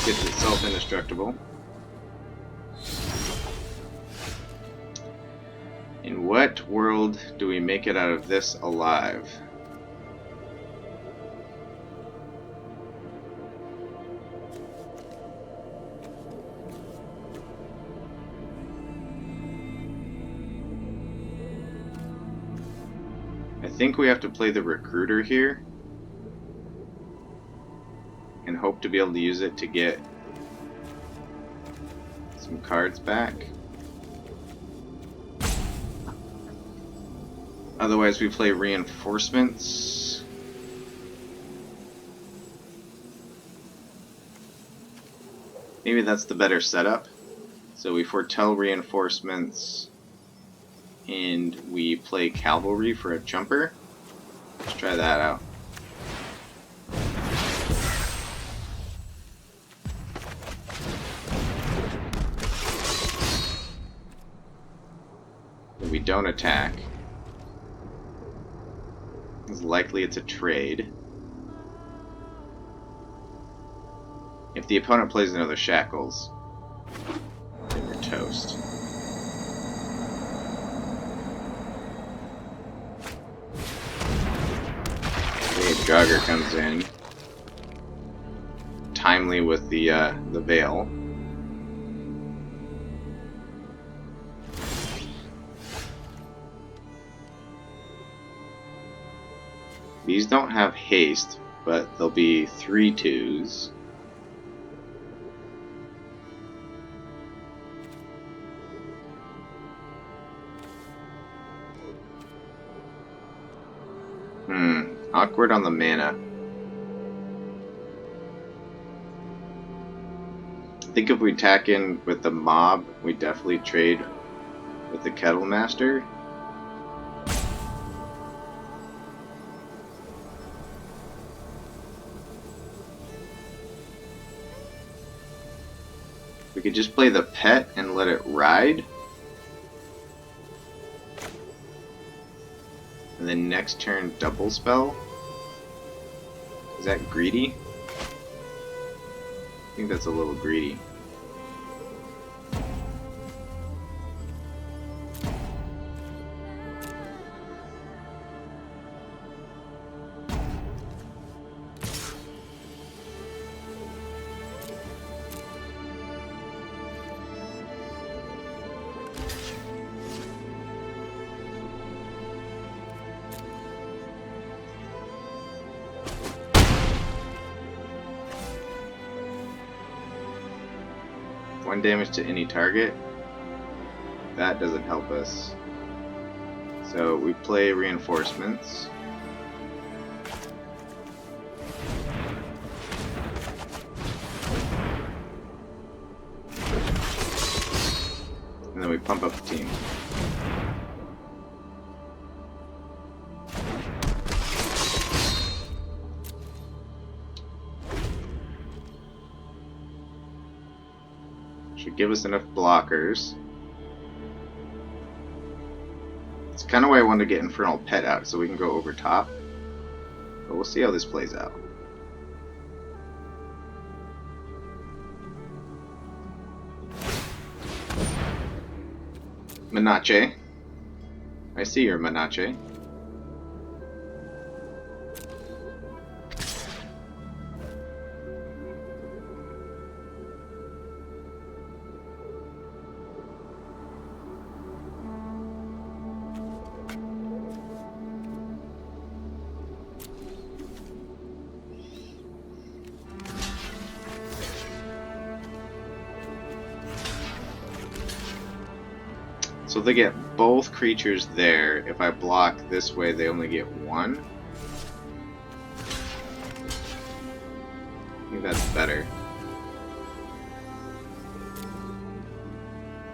Gets itself indestructible. In what world do we make it out of this alive? I think we have to play the recruiter here and hope to be able to use it to get some cards back. Otherwise we play reinforcements. Maybe that's the better setup. So we foretell reinforcements and we play cavalry for a jumper. Let's try that out. We don't attack. It's likely it's a trade. If the opponent plays another shackles, then we're toast. Okay, Jogger comes in. Timely with the veil. These don't have haste, but they'll be 3/2s. Awkward on the mana. I think if we tack in with the mob, we definitely trade with the Kettle Master. We could just play the pet and let it ride. And then next turn double spell. Is that greedy? I think that's a little greedy. One damage to any target. That doesn't help us. So we play reinforcements. And then we pump up the team. Should give us enough blockers. It's kind of why I wanted to get Infernal Pet out, so we can go over top. But we'll see how this plays out. Manache. I see your Manache. So they get both creatures there. If I block this way, they only get one. I think that's better.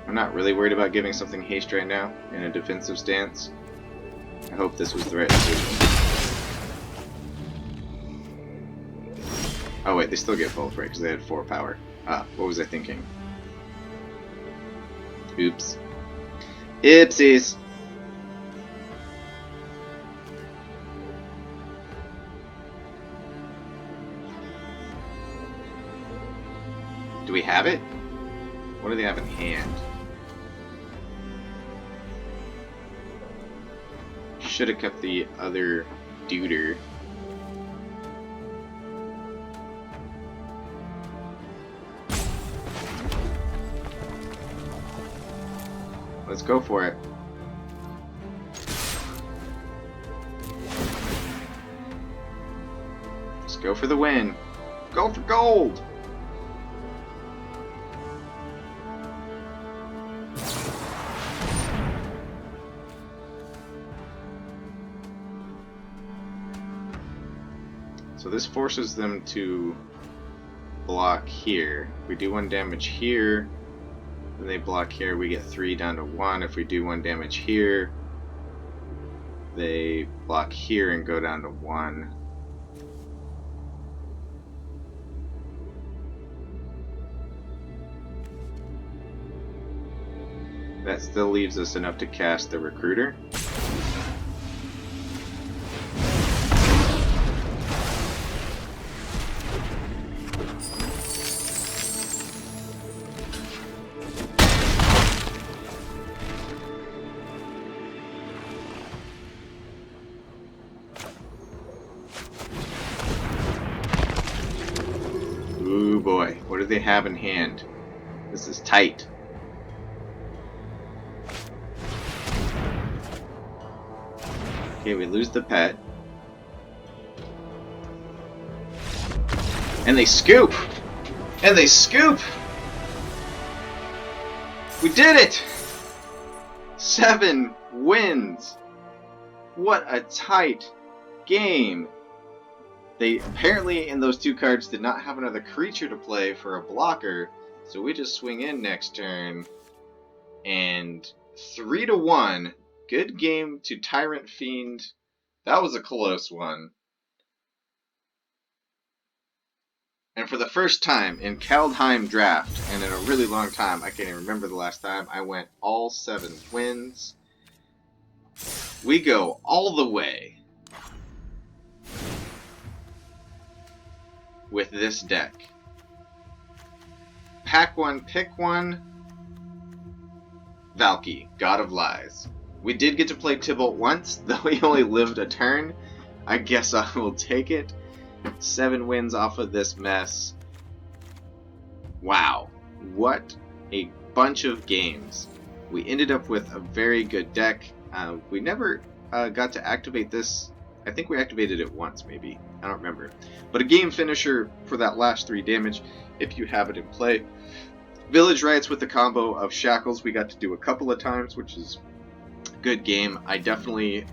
I'm not really worried about giving something haste right now in a defensive stance. I hope this was the right decision. Oh wait, they still get both, right? Because they had 4 power. What was I thinking? Oops. Oopsies. Do we have it? What do they have in hand? Should have kept the other duder. Let's go for it. Let's go for the win. Go for gold! So this forces them to block here. If we do 1 damage here, then they block here, we get 3 down to 1. If we do 1 damage here, they block here and go down to 1. That still leaves us enough to cast the Recruiter. Ooh boy, what do they have in hand? This is tight. Okay, we lose the pet. And they scoop! And they scoop! We did it! 7 wins! What a tight game! They apparently in those 2 cards did not have another creature to play for a blocker, so we just swing in next turn. And 3-1. Good game to Tyrant Fiend. That was a close one. And for the first time in Kaldheim draft, and in a really long time, I can't even remember the last time, I went all 7 wins. We go all the way with this deck. Pack 1, pick 1. Valky, God of Lies. We did get to play Tibalt once, though he only lived a turn. I guess I will take it. 7 wins off of this mess. Wow, what a bunch of games. We ended up with a very good deck. We never got to activate this. I think we activated it once, maybe. I don't remember. But a game finisher for that last 3 damage, if you have it in play. Village Riots with the combo of Shackles we got to do a couple of times, which is a good game. I definitely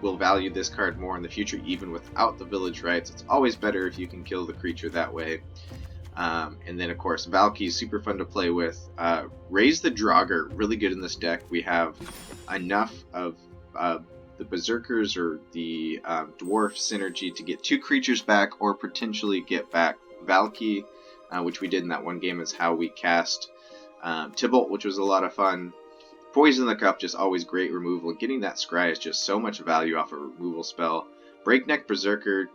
will value this card more in the future, even without the Village Riots. It's always better if you can kill the creature that way. And then, of course, Valky is super fun to play with. Raise the Draugr, really good in this deck. We have enough of the Berserkers or the Dwarf synergy to get 2 creatures back, or potentially get back Valky, which we did in that one game, is how we cast Tibalt, which was a lot of fun. Poison the Cup, just always great removal. Getting that Scry is just so much value off a removal spell. Breakneck Berserker,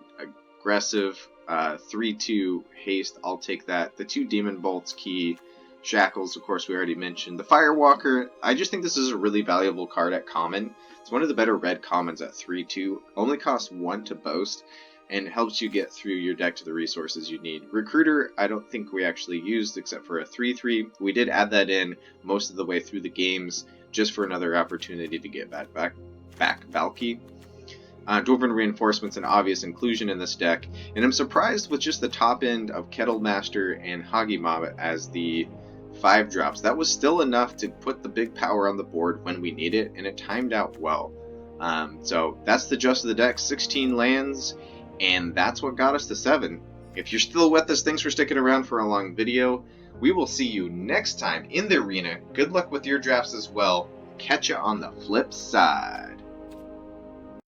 aggressive, 3-2 haste, I'll take that. The 2 Demon Bolts key, Shackles, of course, we already mentioned. The Firewalker, I just think this is a really valuable card at common. It's one of the better red commons at 3-2. Only costs 1 to boast, and helps you get through your deck to the resources you need. Recruiter, I don't think we actually used except for a 3-3. We did add that in most of the way through the games, just for another opportunity to get back Valky. Dwarven Reinforcement's an obvious inclusion in this deck, and I'm surprised with just the top end of Kettle Master and Hagi Mob as the 5 drops. That was still enough to put the big power on the board when we need it, and it timed out well. So that's the gist of the deck, 16 lands, and that's what got us to 7. If you're still with us, thanks for sticking around for a long video. We will see you next time in the arena. Good luck with your drafts as well. Catch you on the flip side.